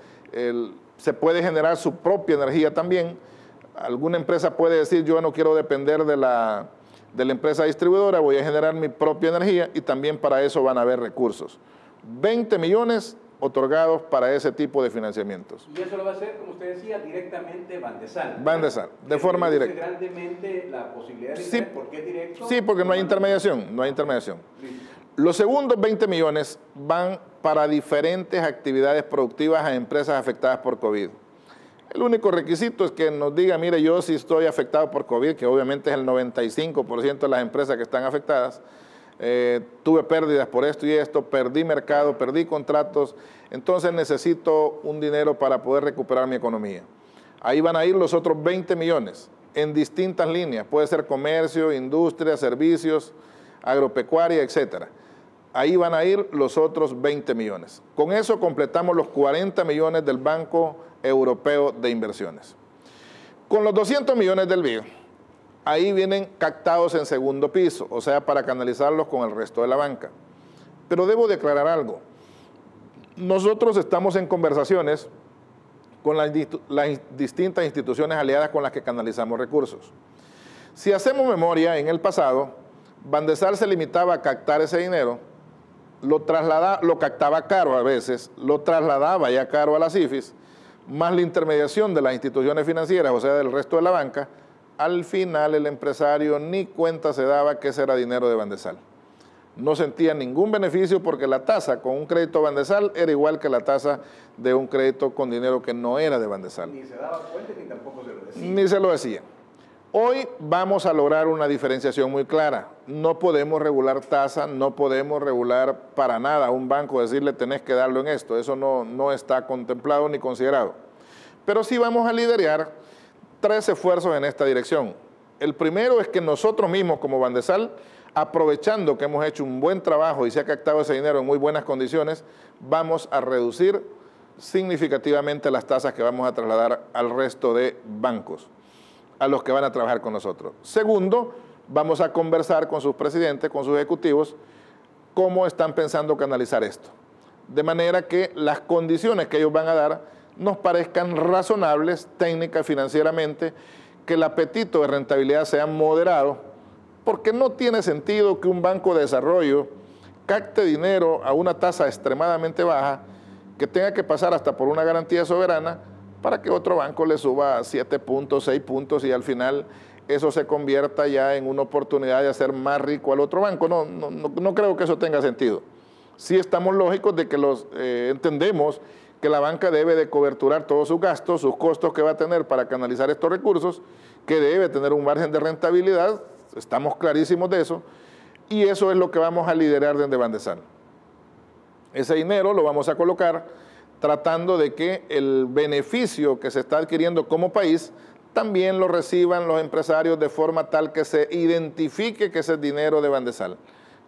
[SPEAKER 2] se puede generar su propia energía también. Alguna empresa puede decir, yo no quiero depender de la empresa distribuidora, voy a generar mi propia energía, y también para eso van a haber recursos. 20 millones otorgados para ese tipo de financiamientos.
[SPEAKER 1] Y eso lo va a hacer, como usted decía, directamente Bandesal.
[SPEAKER 2] Bandesal, de forma directa.
[SPEAKER 1] Grandemente la posibilidad de interés. ¿Por qué directo?
[SPEAKER 2] Sí, porque no hay intermediación, no hay intermediación. Los segundos 20 millones van para diferentes actividades productivas a empresas afectadas por COVID. El único requisito es que nos diga, mire, yo sí estoy afectado por COVID, que obviamente es el 95% de las empresas que están afectadas. Tuve pérdidas por esto y esto, perdí mercado, perdí contratos, entonces necesito un dinero para poder recuperar mi economía. Ahí van a ir los otros 20 millones en distintas líneas, puede ser comercio, industria, servicios, agropecuaria, etcétera. Ahí van a ir los otros 20 millones. Con eso completamos los 40 millones del Banco Europeo de Inversiones. Con los 200 millones del BID, ahí vienen captados en segundo piso, o sea, para canalizarlos con el resto de la banca. Pero debo declarar algo. Nosotros estamos en conversaciones con las distintas instituciones aliadas con las que canalizamos recursos. Si hacemos memoria, en el pasado, Bandesal se limitaba a captar ese dinero, lo captaba caro a veces, lo trasladaba ya caro a las IFIs, más la intermediación de las instituciones financieras, o sea, del resto de la banca. Al final el empresario ni cuenta se daba que ese era dinero de Bandesal. No sentía ningún beneficio porque la tasa con un crédito Bandesal era igual que la tasa de un crédito con dinero que no era de Bandesal.
[SPEAKER 1] Ni se daba cuenta ni tampoco se lo decía.
[SPEAKER 2] Ni se lo decía. Hoy vamos a lograr una diferenciación muy clara. No podemos regular tasa, no podemos regular para nada a un banco, decirle tenés que darlo en esto. Eso no está contemplado ni considerado. Pero sí vamos a liderar 3 esfuerzos en esta dirección. El primero es que nosotros mismos como Bandesal, aprovechando que hemos hecho un buen trabajo y se ha captado ese dinero en muy buenas condiciones, vamos a reducir significativamente las tasas que vamos a trasladar al resto de bancos, a los que van a trabajar con nosotros. Segundo, vamos a conversar con sus presidentes, con sus ejecutivos, cómo están pensando canalizar esto. De manera que las condiciones que ellos van a dar nos parezcan razonables técnica y financieramente, que el apetito de rentabilidad sea moderado, porque no tiene sentido que un banco de desarrollo capte dinero a una tasa extremadamente baja, que tenga que pasar hasta por una garantía soberana para que otro banco le suba 7 puntos, 6 puntos y al final eso se convierta ya en una oportunidad de hacer más rico al otro banco. No creo que eso tenga sentido. Sí estamos lógicos de que entendemos que la banca debe de coberturar todos sus gastos, sus costos que va a tener para canalizar estos recursos, que debe tener un margen de rentabilidad, estamos clarísimos de eso, y eso es lo que vamos a liderar desde Bandesal. Ese dinero lo vamos a colocar tratando de que el beneficio que se está adquiriendo como país también lo reciban los empresarios de forma tal que se identifique que ese es dinero de Bandesal,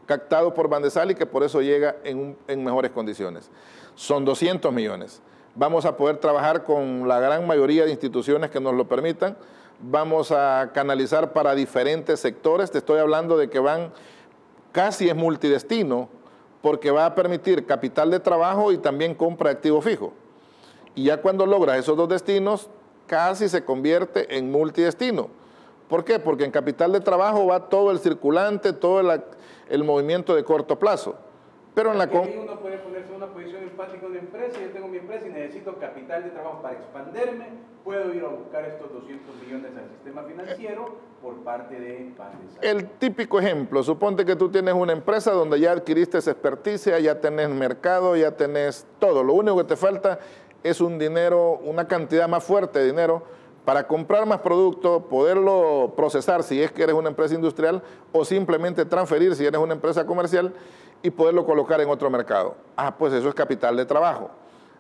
[SPEAKER 2] captado por Bandesal y que por eso llega en mejores condiciones. Son 200 millones. Vamos a poder trabajar con la gran mayoría de instituciones que nos lo permitan. Vamos a canalizar para diferentes sectores. Te estoy hablando de que casi es multidestino, porque va a permitir capital de trabajo y también compra de activo fijo. Y ya cuando logras esos 2 destinos, casi se convierte en multidestino. ¿Por qué? Porque en capital de trabajo va todo el circulante, todo el movimiento de corto plazo. Pero en la
[SPEAKER 1] uno puede ponerse en una posición empática de una empresa, yo tengo mi empresa y necesito capital de trabajo para expanderme, puedo ir a buscar estos 200 millones al sistema financiero por parte de Bandesal.
[SPEAKER 2] El típico ejemplo, suponte que tú tienes una empresa donde ya adquiriste esa experticia, ya tenés mercado, ya tenés todo, lo único que te falta es un dinero, una cantidad más fuerte de dinero para comprar más producto, poderlo procesar si es que eres una empresa industrial o simplemente transferir si eres una empresa comercial y poderlo colocar en otro mercado. Pues eso es capital de trabajo.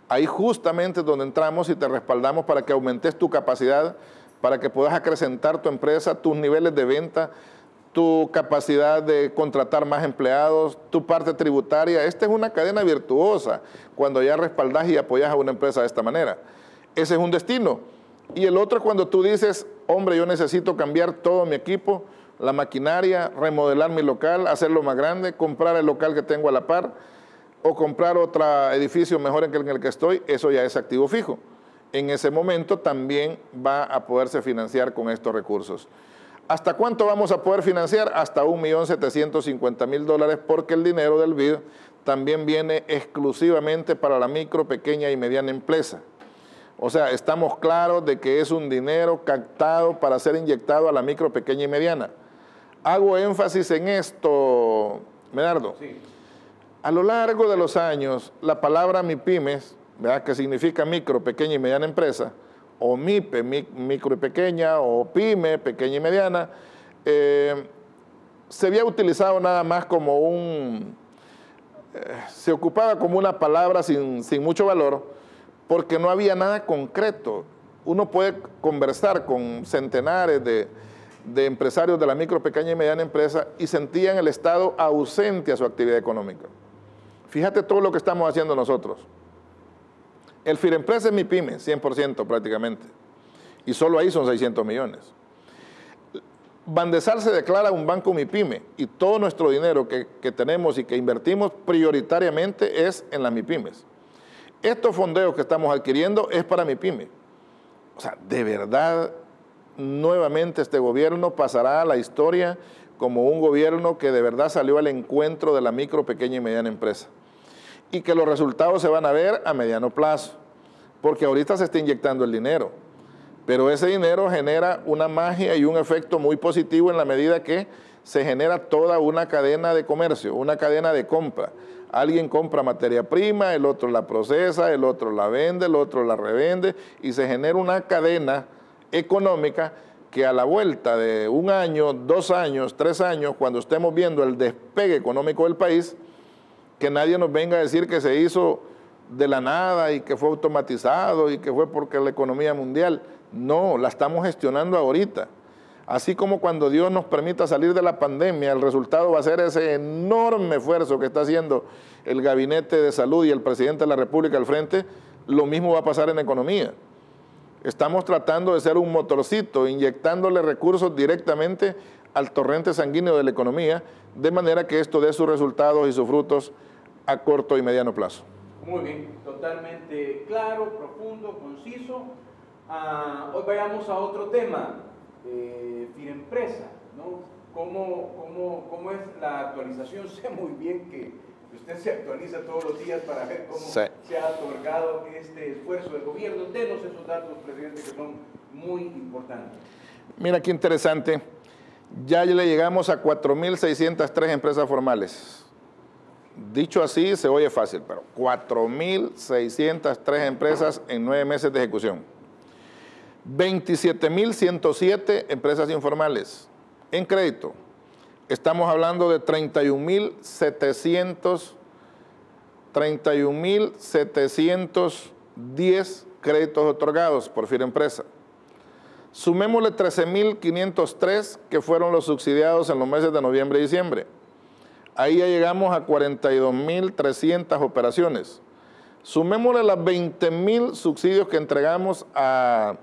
[SPEAKER 2] Ahí justamente es donde entramos y te respaldamos para que aumentes tu capacidad, para que puedas acrecentar tu empresa, tus niveles de venta, tu capacidad de contratar más empleados, tu parte tributaria. Esta es una cadena virtuosa cuando ya respaldas y apoyas a una empresa de esta manera. Ese es un destino. Y el otro es cuando tú dices, hombre, yo necesito cambiar todo mi equipo, la maquinaria, remodelar mi local, hacerlo más grande, comprar el local que tengo a la par o comprar otro edificio mejor en el que estoy. Eso ya es activo fijo. En ese momento también va a poderse financiar con estos recursos. ¿Hasta cuánto vamos a poder financiar? Hasta $1.750.000, porque el dinero del BID también viene exclusivamente para la micro, pequeña y mediana empresa. O sea, estamos claros de que es un dinero captado para ser inyectado a la micro, pequeña y mediana. Hago énfasis en esto, Medardo. Sí. A lo largo de los años, la palabra MIPYMES, ¿verdad?, que significa micro, pequeña y mediana empresa, o MIPE, micro y pequeña, o PYME, pequeña y mediana, se había utilizado nada más como se ocupaba como una palabra sin mucho valor, porque no había nada concreto. Uno puede conversar con centenares de empresarios de la micro, pequeña y mediana empresa y sentían el Estado ausente a su actividad económica. Fíjate todo lo que estamos haciendo nosotros. El FIREMPRESA es MIPYME, 100% prácticamente, y solo ahí son 600 millones. Bandesal se declara un banco MIPYME y todo nuestro dinero que tenemos y que invertimos prioritariamente es en las MIPYMES. Estos fondeos que estamos adquiriendo es para MIPYME. O sea, de verdad, nuevamente este gobierno pasará a la historia como un gobierno que de verdad salió al encuentro de la micro, pequeña y mediana empresa. Y que los resultados se van a ver a mediano plazo, porque ahorita se está inyectando el dinero, pero ese dinero genera una magia y un efecto muy positivo en la medida que se genera toda una cadena de comercio, una cadena de compra. Alguien compra materia prima, el otro la procesa, el otro la vende, el otro la revende, y se genera una cadena económica que a la vuelta de 1 año, 2 años, 3 años, cuando estemos viendo el despegue económico del país, que nadie nos venga a decir que se hizo de la nada y que fue automatizado y que fue porque la economía mundial. No, la estamos gestionando ahorita. Así como cuando Dios nos permita salir de la pandemia, el resultado va a ser ese enorme esfuerzo que está haciendo el Gabinete de Salud y el Presidente de la República al frente, lo mismo va a pasar en la economía. Estamos tratando de ser un motorcito, inyectándole recursos directamente al torrente sanguíneo de la economía, de manera que esto dé sus resultados y sus frutos a corto y mediano plazo.
[SPEAKER 1] Muy bien, totalmente claro, profundo, conciso. Hoy vayamos a otro tema, FIREMPRESA, ¿no? ¿Cómo es la actualización? Sé muy bien que usted se actualiza todos los días para ver cómo se ha otorgado este esfuerzo del gobierno. Denos esos datos, presidente, que son muy importantes.
[SPEAKER 2] Mira qué interesante. Ya le llegamos a 4.603 empresas formales. Dicho así, se oye fácil, pero 4.603 empresas en 9 meses de ejecución. 27.107 empresas informales en crédito. Estamos hablando de 31.710 créditos otorgados por FIREMPRESA. Sumémosle 13.503 que fueron los subsidiados en los meses de noviembre y diciembre. Ahí ya llegamos a 42.300 operaciones. Sumémosle las 20.000 subsidios que entregamos a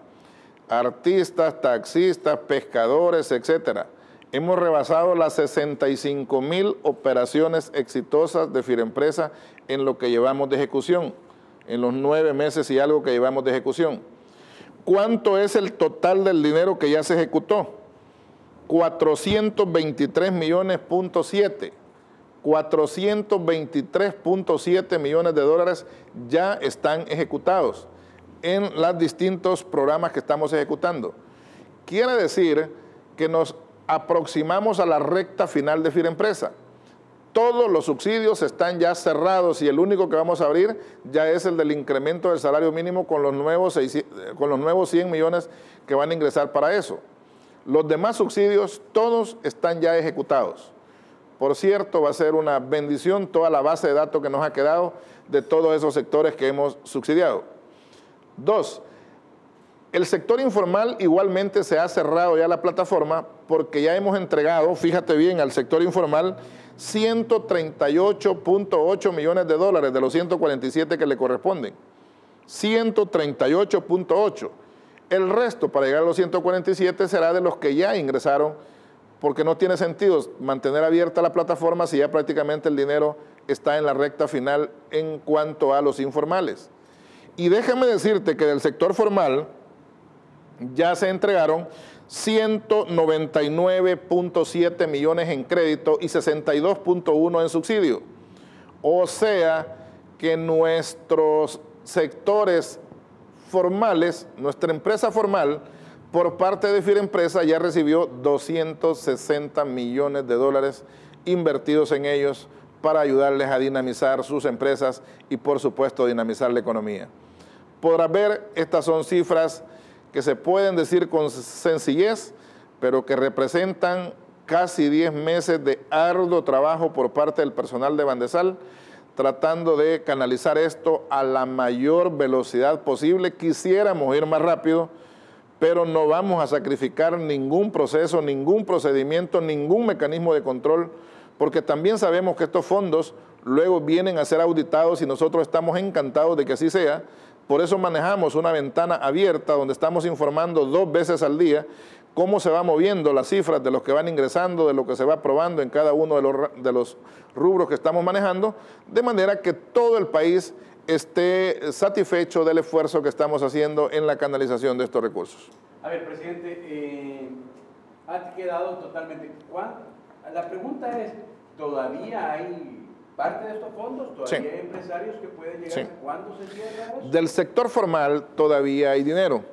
[SPEAKER 2] artistas, taxistas, pescadores, etcétera. Hemos rebasado las 65.000 operaciones exitosas de FIREMPRESA en lo que llevamos de ejecución, en los 9 meses y algo que llevamos de ejecución. ¿Cuánto es el total del dinero que ya se ejecutó? 423.7 millones. 423.7 millones de dólares ya están ejecutados en los distintos programas que estamos ejecutando. Quiere decir que nos aproximamos a la recta final de FIREMPRESA. Todos los subsidios están ya cerrados y el único que vamos a abrir ya es el del incremento del salario mínimo con los nuevos 100 millones que van a ingresar para eso. Los demás subsidios, todos están ya ejecutados. Por cierto, va a ser una bendición toda la base de datos que nos ha quedado de todos esos sectores que hemos subsidiado. 2, El sector informal igualmente se ha cerrado ya la plataforma porque ya hemos entregado, fíjate bien, al sector informal 138.8 millones de dólares de los 147 que le corresponden. 138.8. El resto, para llegar a los 147, será de los que ya ingresaron, porque no tiene sentido mantener abierta la plataforma si ya prácticamente el dinero está en la recta final en cuanto a los informales. Y déjame decirte que del sector formal ya se entregaron 199.7 millones en crédito y 62.1 en subsidio. O sea que nuestros sectores formales, nuestra empresa formal, por parte de Firempresa ya recibió 260 millones de dólares invertidos en ellos para ayudarles a dinamizar sus empresas y, por supuesto, dinamizar la economía. Podrás ver, estas son cifras que se pueden decir con sencillez, pero que representan casi 10 meses de arduo trabajo por parte del personal de Bandesal, tratando de canalizar esto a la mayor velocidad posible. Quisiéramos ir más rápido, pero no vamos a sacrificar ningún proceso, ningún procedimiento, ningún mecanismo de control, porque también sabemos que estos fondos luego vienen a ser auditados y nosotros estamos encantados de que así sea. Por eso manejamos una ventana abierta donde estamos informando 2 veces al día cómo se va moviendo las cifras de los que van ingresando, de lo que se va aprobando en cada uno de los rubros que estamos manejando, de manera que todo el país esté satisfecho del esfuerzo que estamos haciendo en la canalización de estos recursos.
[SPEAKER 1] A ver, presidente, ha quedado totalmente... La pregunta es, ¿todavía hay parte de estos fondos? ¿Todavía hay empresarios que pueden llegar? Sí. ¿Cuándo se cierra eso?
[SPEAKER 2] Del sector formal todavía hay dinero.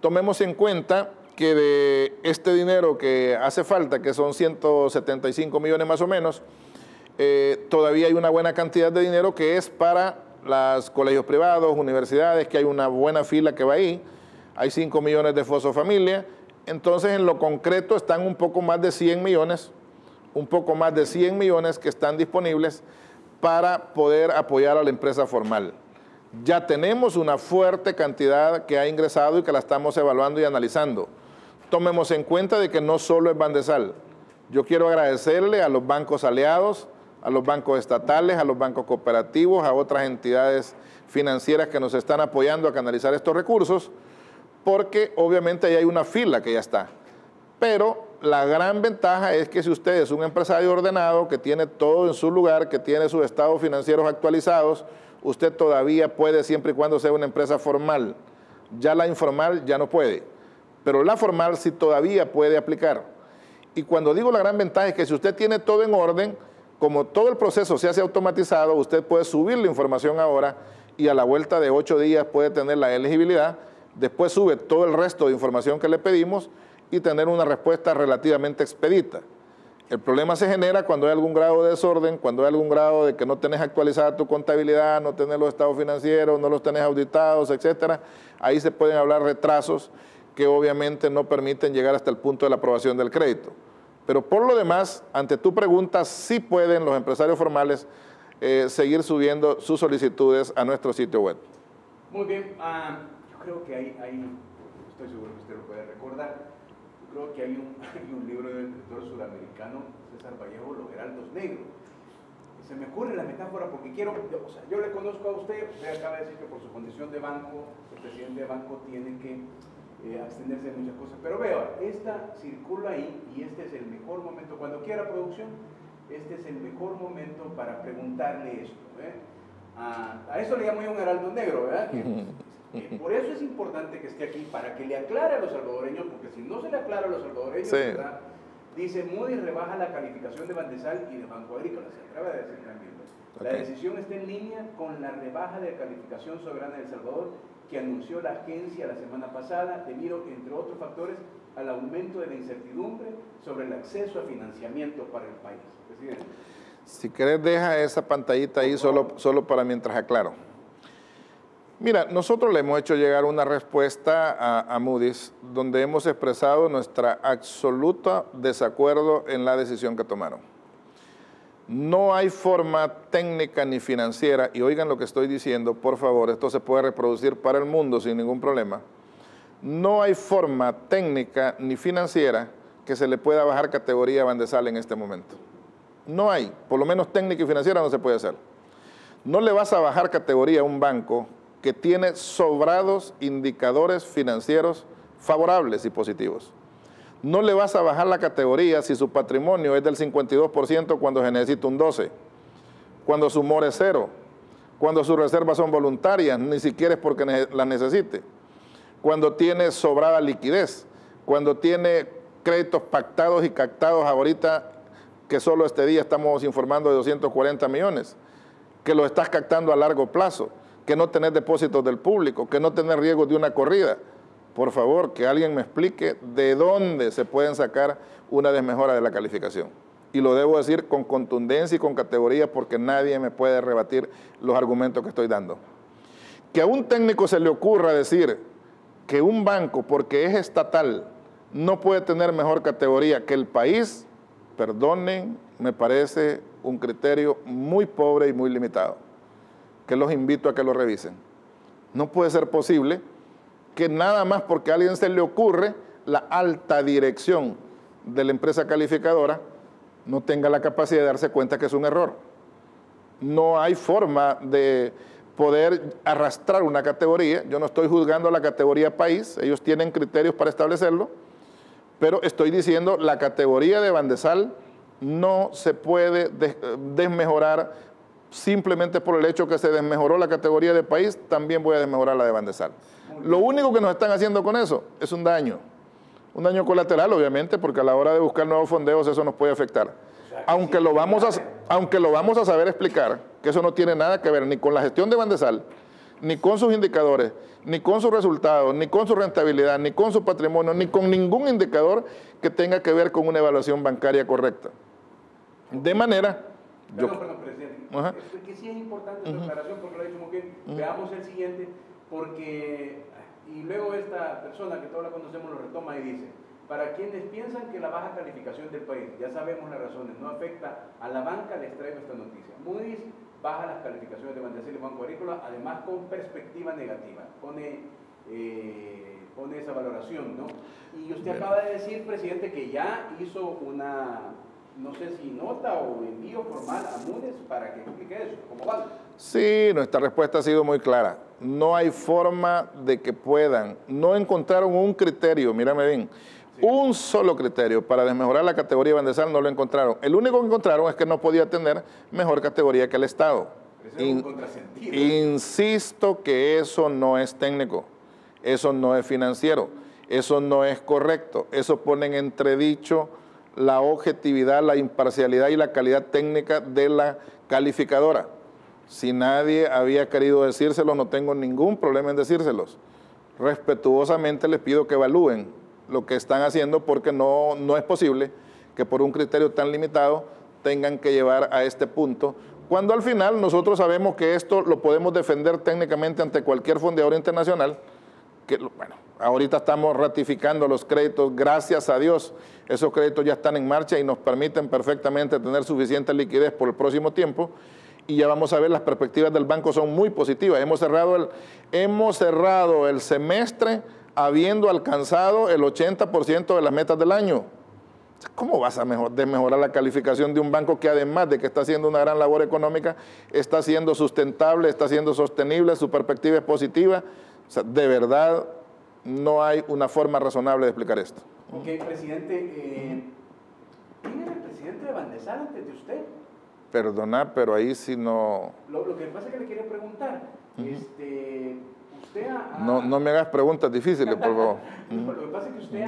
[SPEAKER 2] Tomemos en cuenta que de este dinero que hace falta, que son 175 millones más o menos, todavía hay una buena cantidad de dinero que es para los colegios privados, universidades, que hay una buena fila que va ahí. Hay 5 millones de Foso Familia. Entonces, en lo concreto están un poco más de 100 millones, que están disponibles para poder apoyar a la empresa formal. Ya tenemos una fuerte cantidad que ha ingresado y que la estamos evaluando y analizando. Tomemos en cuenta de que no solo es Bandesal. Yo quiero agradecerle a los bancos aliados, a los bancos estatales, a los bancos cooperativos, a otras entidades financieras que nos están apoyando a canalizar estos recursos, porque obviamente ahí hay una fila que ya está. Pero la gran ventaja es que si usted es un empresario ordenado, que tiene todo en su lugar, que tiene sus estados financieros actualizados, usted todavía puede, siempre y cuando sea una empresa formal. Ya la informal ya no puede, pero la formal sí todavía puede aplicar. Y cuando digo la gran ventaja es que si usted tiene todo en orden, como todo el proceso se hace automatizado, usted puede subir la información ahora y a la vuelta de 8 días puede tener la elegibilidad, después sube todo el resto de información que le pedimos y tener una respuesta relativamente expedita. El problema se genera cuando hay algún grado de desorden, cuando hay algún grado de que no tenés actualizada tu contabilidad, no tenés los estados financieros, no los tenés auditados, etcétera. Ahí se pueden hablar retrasos que obviamente no permiten llegar hasta el punto de la aprobación del crédito. Pero por lo demás, ante tu pregunta, sí pueden los empresarios formales seguir subiendo sus solicitudes a nuestro sitio web.
[SPEAKER 1] Muy bien, yo creo que hay, estoy seguro que usted lo puede recordar, creo que hay un libro del escritor sudamericano César Vallejo, Los Heraldos Negros. Se me ocurre la metáfora porque yo le conozco a usted acaba de decir que por su condición de banco, el presidente de banco tiene que abstenerse de muchas cosas, pero vea, esta circula ahí y este es el mejor momento, cuando quiera producción, este es el mejor momento para preguntarle esto. A eso le llamo yo un heraldo negro, ¿verdad? Por eso es importante que esté aquí, para que le aclare a los salvadoreños, porque si no se le aclara a los salvadoreños, sí, ¿verdad? Dice, Moody's rebaja la calificación de Bandesal y de Banco Agrícola, se atreve a decir también. La decisión está en línea con la rebaja de calificación soberana de El Salvador que anunció la agencia la semana pasada, debido, entre otros factores, al aumento de la incertidumbre sobre el acceso a financiamiento para el país. Presidente.
[SPEAKER 2] Si querés, deja esa pantallita ahí solo para mientras aclaro. Mira, nosotros le hemos hecho llegar una respuesta a Moody's donde hemos expresado nuestra absoluta desacuerdo en la decisión que tomaron. No hay forma técnica ni financiera, y oigan lo que estoy diciendo, por favor, esto se puede reproducir para el mundo sin ningún problema. No hay forma técnica ni financiera que se le pueda bajar categoría a Bandesal en este momento. No hay, por lo menos técnica y financiera no se puede hacer. No le vas a bajar categoría a un banco que tiene sobrados indicadores financieros favorables y positivos. No le vas a bajar la categoría si su patrimonio es del 52% cuando se necesita un 12%, cuando su MOR es 0%, cuando sus reservas son voluntarias, ni siquiera es porque las necesite, cuando tiene sobrada liquidez, cuando tiene créditos pactados y captados ahorita, que solo este día estamos informando de 240 millones, que lo estás captando a largo plazo, que no tenés depósitos del público, que no tenés riesgos de una corrida. Por favor, que alguien me explique de dónde se pueden sacar una desmejora de la calificación. Y lo debo decir con contundencia y con categoría porque nadie me puede rebatir los argumentos que estoy dando. Que a un técnico se le ocurra decir que un banco, porque es estatal, no puede tener mejor categoría que el país, perdonen, me parece un criterio muy pobre y muy limitado, que los invito a que lo revisen. No puede ser posible que nada más porque a alguien se le ocurre, la alta dirección de la empresa calificadora no tenga la capacidad de darse cuenta que es un error. No hay forma de poder arrastrar una categoría. Yo no estoy juzgando la categoría país, ellos tienen criterios para establecerlo, pero estoy diciendo la categoría de Bandesal no se puede desmejorar simplemente por el hecho que se desmejoró la categoría de país, también voy a desmejorar la de Bandesal. Lo único que nos están haciendo con eso es un daño colateral, obviamente, porque a la hora de buscar nuevos fondeos eso nos puede afectar. Aunque lo vamos a saber explicar, que eso no tiene nada que ver ni con la gestión de Bandesal, ni con sus indicadores, ni con sus resultados, ni con su rentabilidad, ni con su patrimonio, ni con ningún indicador que tenga que ver con una evaluación bancaria correcta. De manera...
[SPEAKER 1] Perdón, presidente. Es que sí es importante esta aclaración porque lo ha dicho muy bien. Veamos el siguiente, porque... Y luego esta persona que todos la conocemos lo retoma y dice, para quienes piensan que la baja calificación del país, ya sabemos las razones, no afecta a la banca, les traigo esta noticia. Moody's baja las calificaciones de Bandesal y Banco Agrícola, además con perspectiva negativa. Pone esa valoración, ¿no? Y usted acaba de decir, presidente, que ya hizo una, no sé si nota o envío formal a Moody's para que explique eso, ¿cómo va?
[SPEAKER 2] Sí, nuestra respuesta ha sido muy clara. No hay forma de que puedan, no encontraron un criterio, mírame bien, sí, un solo criterio para desmejorar la categoría de Bandesal, no lo encontraron. El único que encontraron es que no podía tener mejor categoría que el Estado. Insisto que eso no es técnico, eso no es financiero, eso no es correcto, eso pone en entredicho la objetividad, la imparcialidad y la calidad técnica de la calificadora. Si nadie había querido decírselos, no tengo ningún problema en decírselos. Respetuosamente les pido que evalúen lo que están haciendo porque no es posible que por un criterio tan limitado tengan que llevar a este punto, cuando al final nosotros sabemos que esto lo podemos defender técnicamente ante cualquier fondeador internacional, que bueno, ahorita estamos ratificando los créditos, gracias a Dios, esos créditos ya están en marcha y nos permiten perfectamente tener suficiente liquidez por el próximo tiempo, y ya vamos a ver, las perspectivas del banco son muy positivas. Hemos cerrado el semestre habiendo alcanzado el 80% de las metas del año. ¿Cómo vas a desmejorar la calificación de un banco que además de que está haciendo una gran labor económica, está siendo sustentable, está siendo sostenible, su perspectiva es positiva? O sea, de verdad no hay una forma razonable de explicar esto.
[SPEAKER 1] Ok, presidente, ¿quién era el presidente de Bandesal antes de usted?
[SPEAKER 2] Perdona, pero ahí sí no...
[SPEAKER 1] Lo que pasa es que le quería preguntar, usted
[SPEAKER 2] No me hagas preguntas difíciles, por favor.
[SPEAKER 1] Lo que pasa es que usted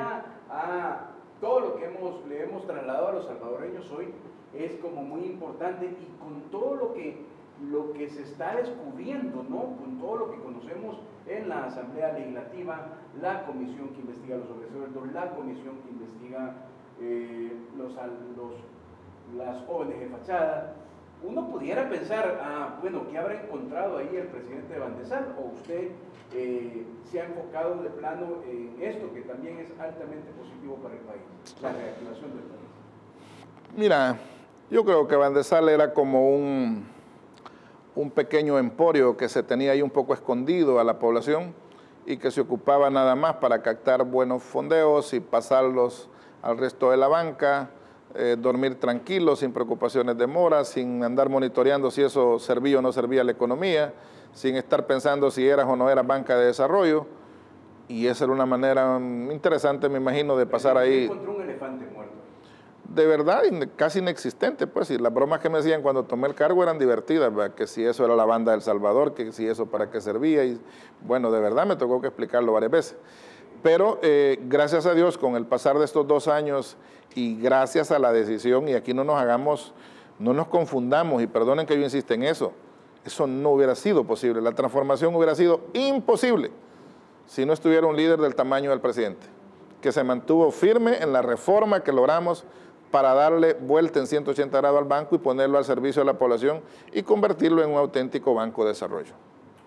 [SPEAKER 1] todo lo que le hemos trasladado a los salvadoreños hoy es como muy importante, y con todo lo que se está descubriendo, ¿no? Con todo lo que conocemos en la Asamblea Legislativa, la comisión que investiga los sobresueldos, la comisión que investiga las ONG fachada, uno pudiera pensar, bueno, ¿qué habrá encontrado ahí el presidente de Bandesal? ¿O usted se ha enfocado de plano en esto, que también es altamente positivo para el país, la reactivación del país?
[SPEAKER 2] Mira, yo creo que Bandesal era como un pequeño emporio que se tenía ahí un poco escondido a la población y que se ocupaba nada más para captar buenos fondeos y pasarlos al resto de la banca, dormir tranquilos, sin preocupaciones de mora, sin andar monitoreando si eso servía o no servía a la economía, sin estar pensando si eras o no eras banca de desarrollo. Y esa era una manera interesante, me imagino, de pasar ahí.
[SPEAKER 1] Encontró un elefante muerto.
[SPEAKER 2] De verdad, casi inexistente, pues, y las bromas que me decían cuando tomé el cargo eran divertidas, ¿verdad? Que si eso era la banda del Salvador, que si eso para qué servía, y bueno, de verdad me tocó que explicarlo varias veces. Pero gracias a Dios, con el pasar de estos 2 años y gracias a la decisión, y aquí no nos confundamos, y perdonen que yo insista en eso no hubiera sido posible, la transformación hubiera sido imposible si no estuviera un líder del tamaño del presidente, que se mantuvo firme en la reforma que logramos para darle vuelta en 180 grados al banco y ponerlo al servicio de la población y convertirlo en un auténtico banco de desarrollo.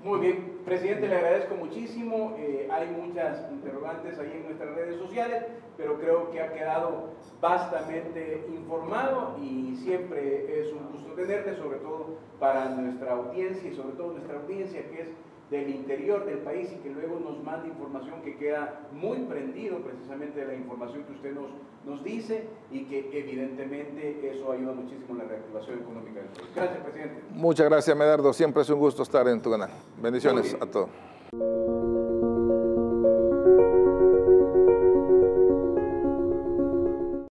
[SPEAKER 1] Muy bien, presidente, le agradezco muchísimo. Hay muchas interrogantes ahí en nuestras redes sociales, pero creo que ha quedado bastante informado y siempre es un gusto tenerle, sobre todo para nuestra audiencia y sobre todo nuestra audiencia que es del interior del país y que luego nos manda información que queda muy prendido precisamente de la información que usted nos dice y que evidentemente eso ayuda muchísimo en la reactivación económica del país. Gracias, presidente.
[SPEAKER 2] Muchas gracias, Medardo. Siempre es un gusto estar en tu canal. Bendiciones a todos.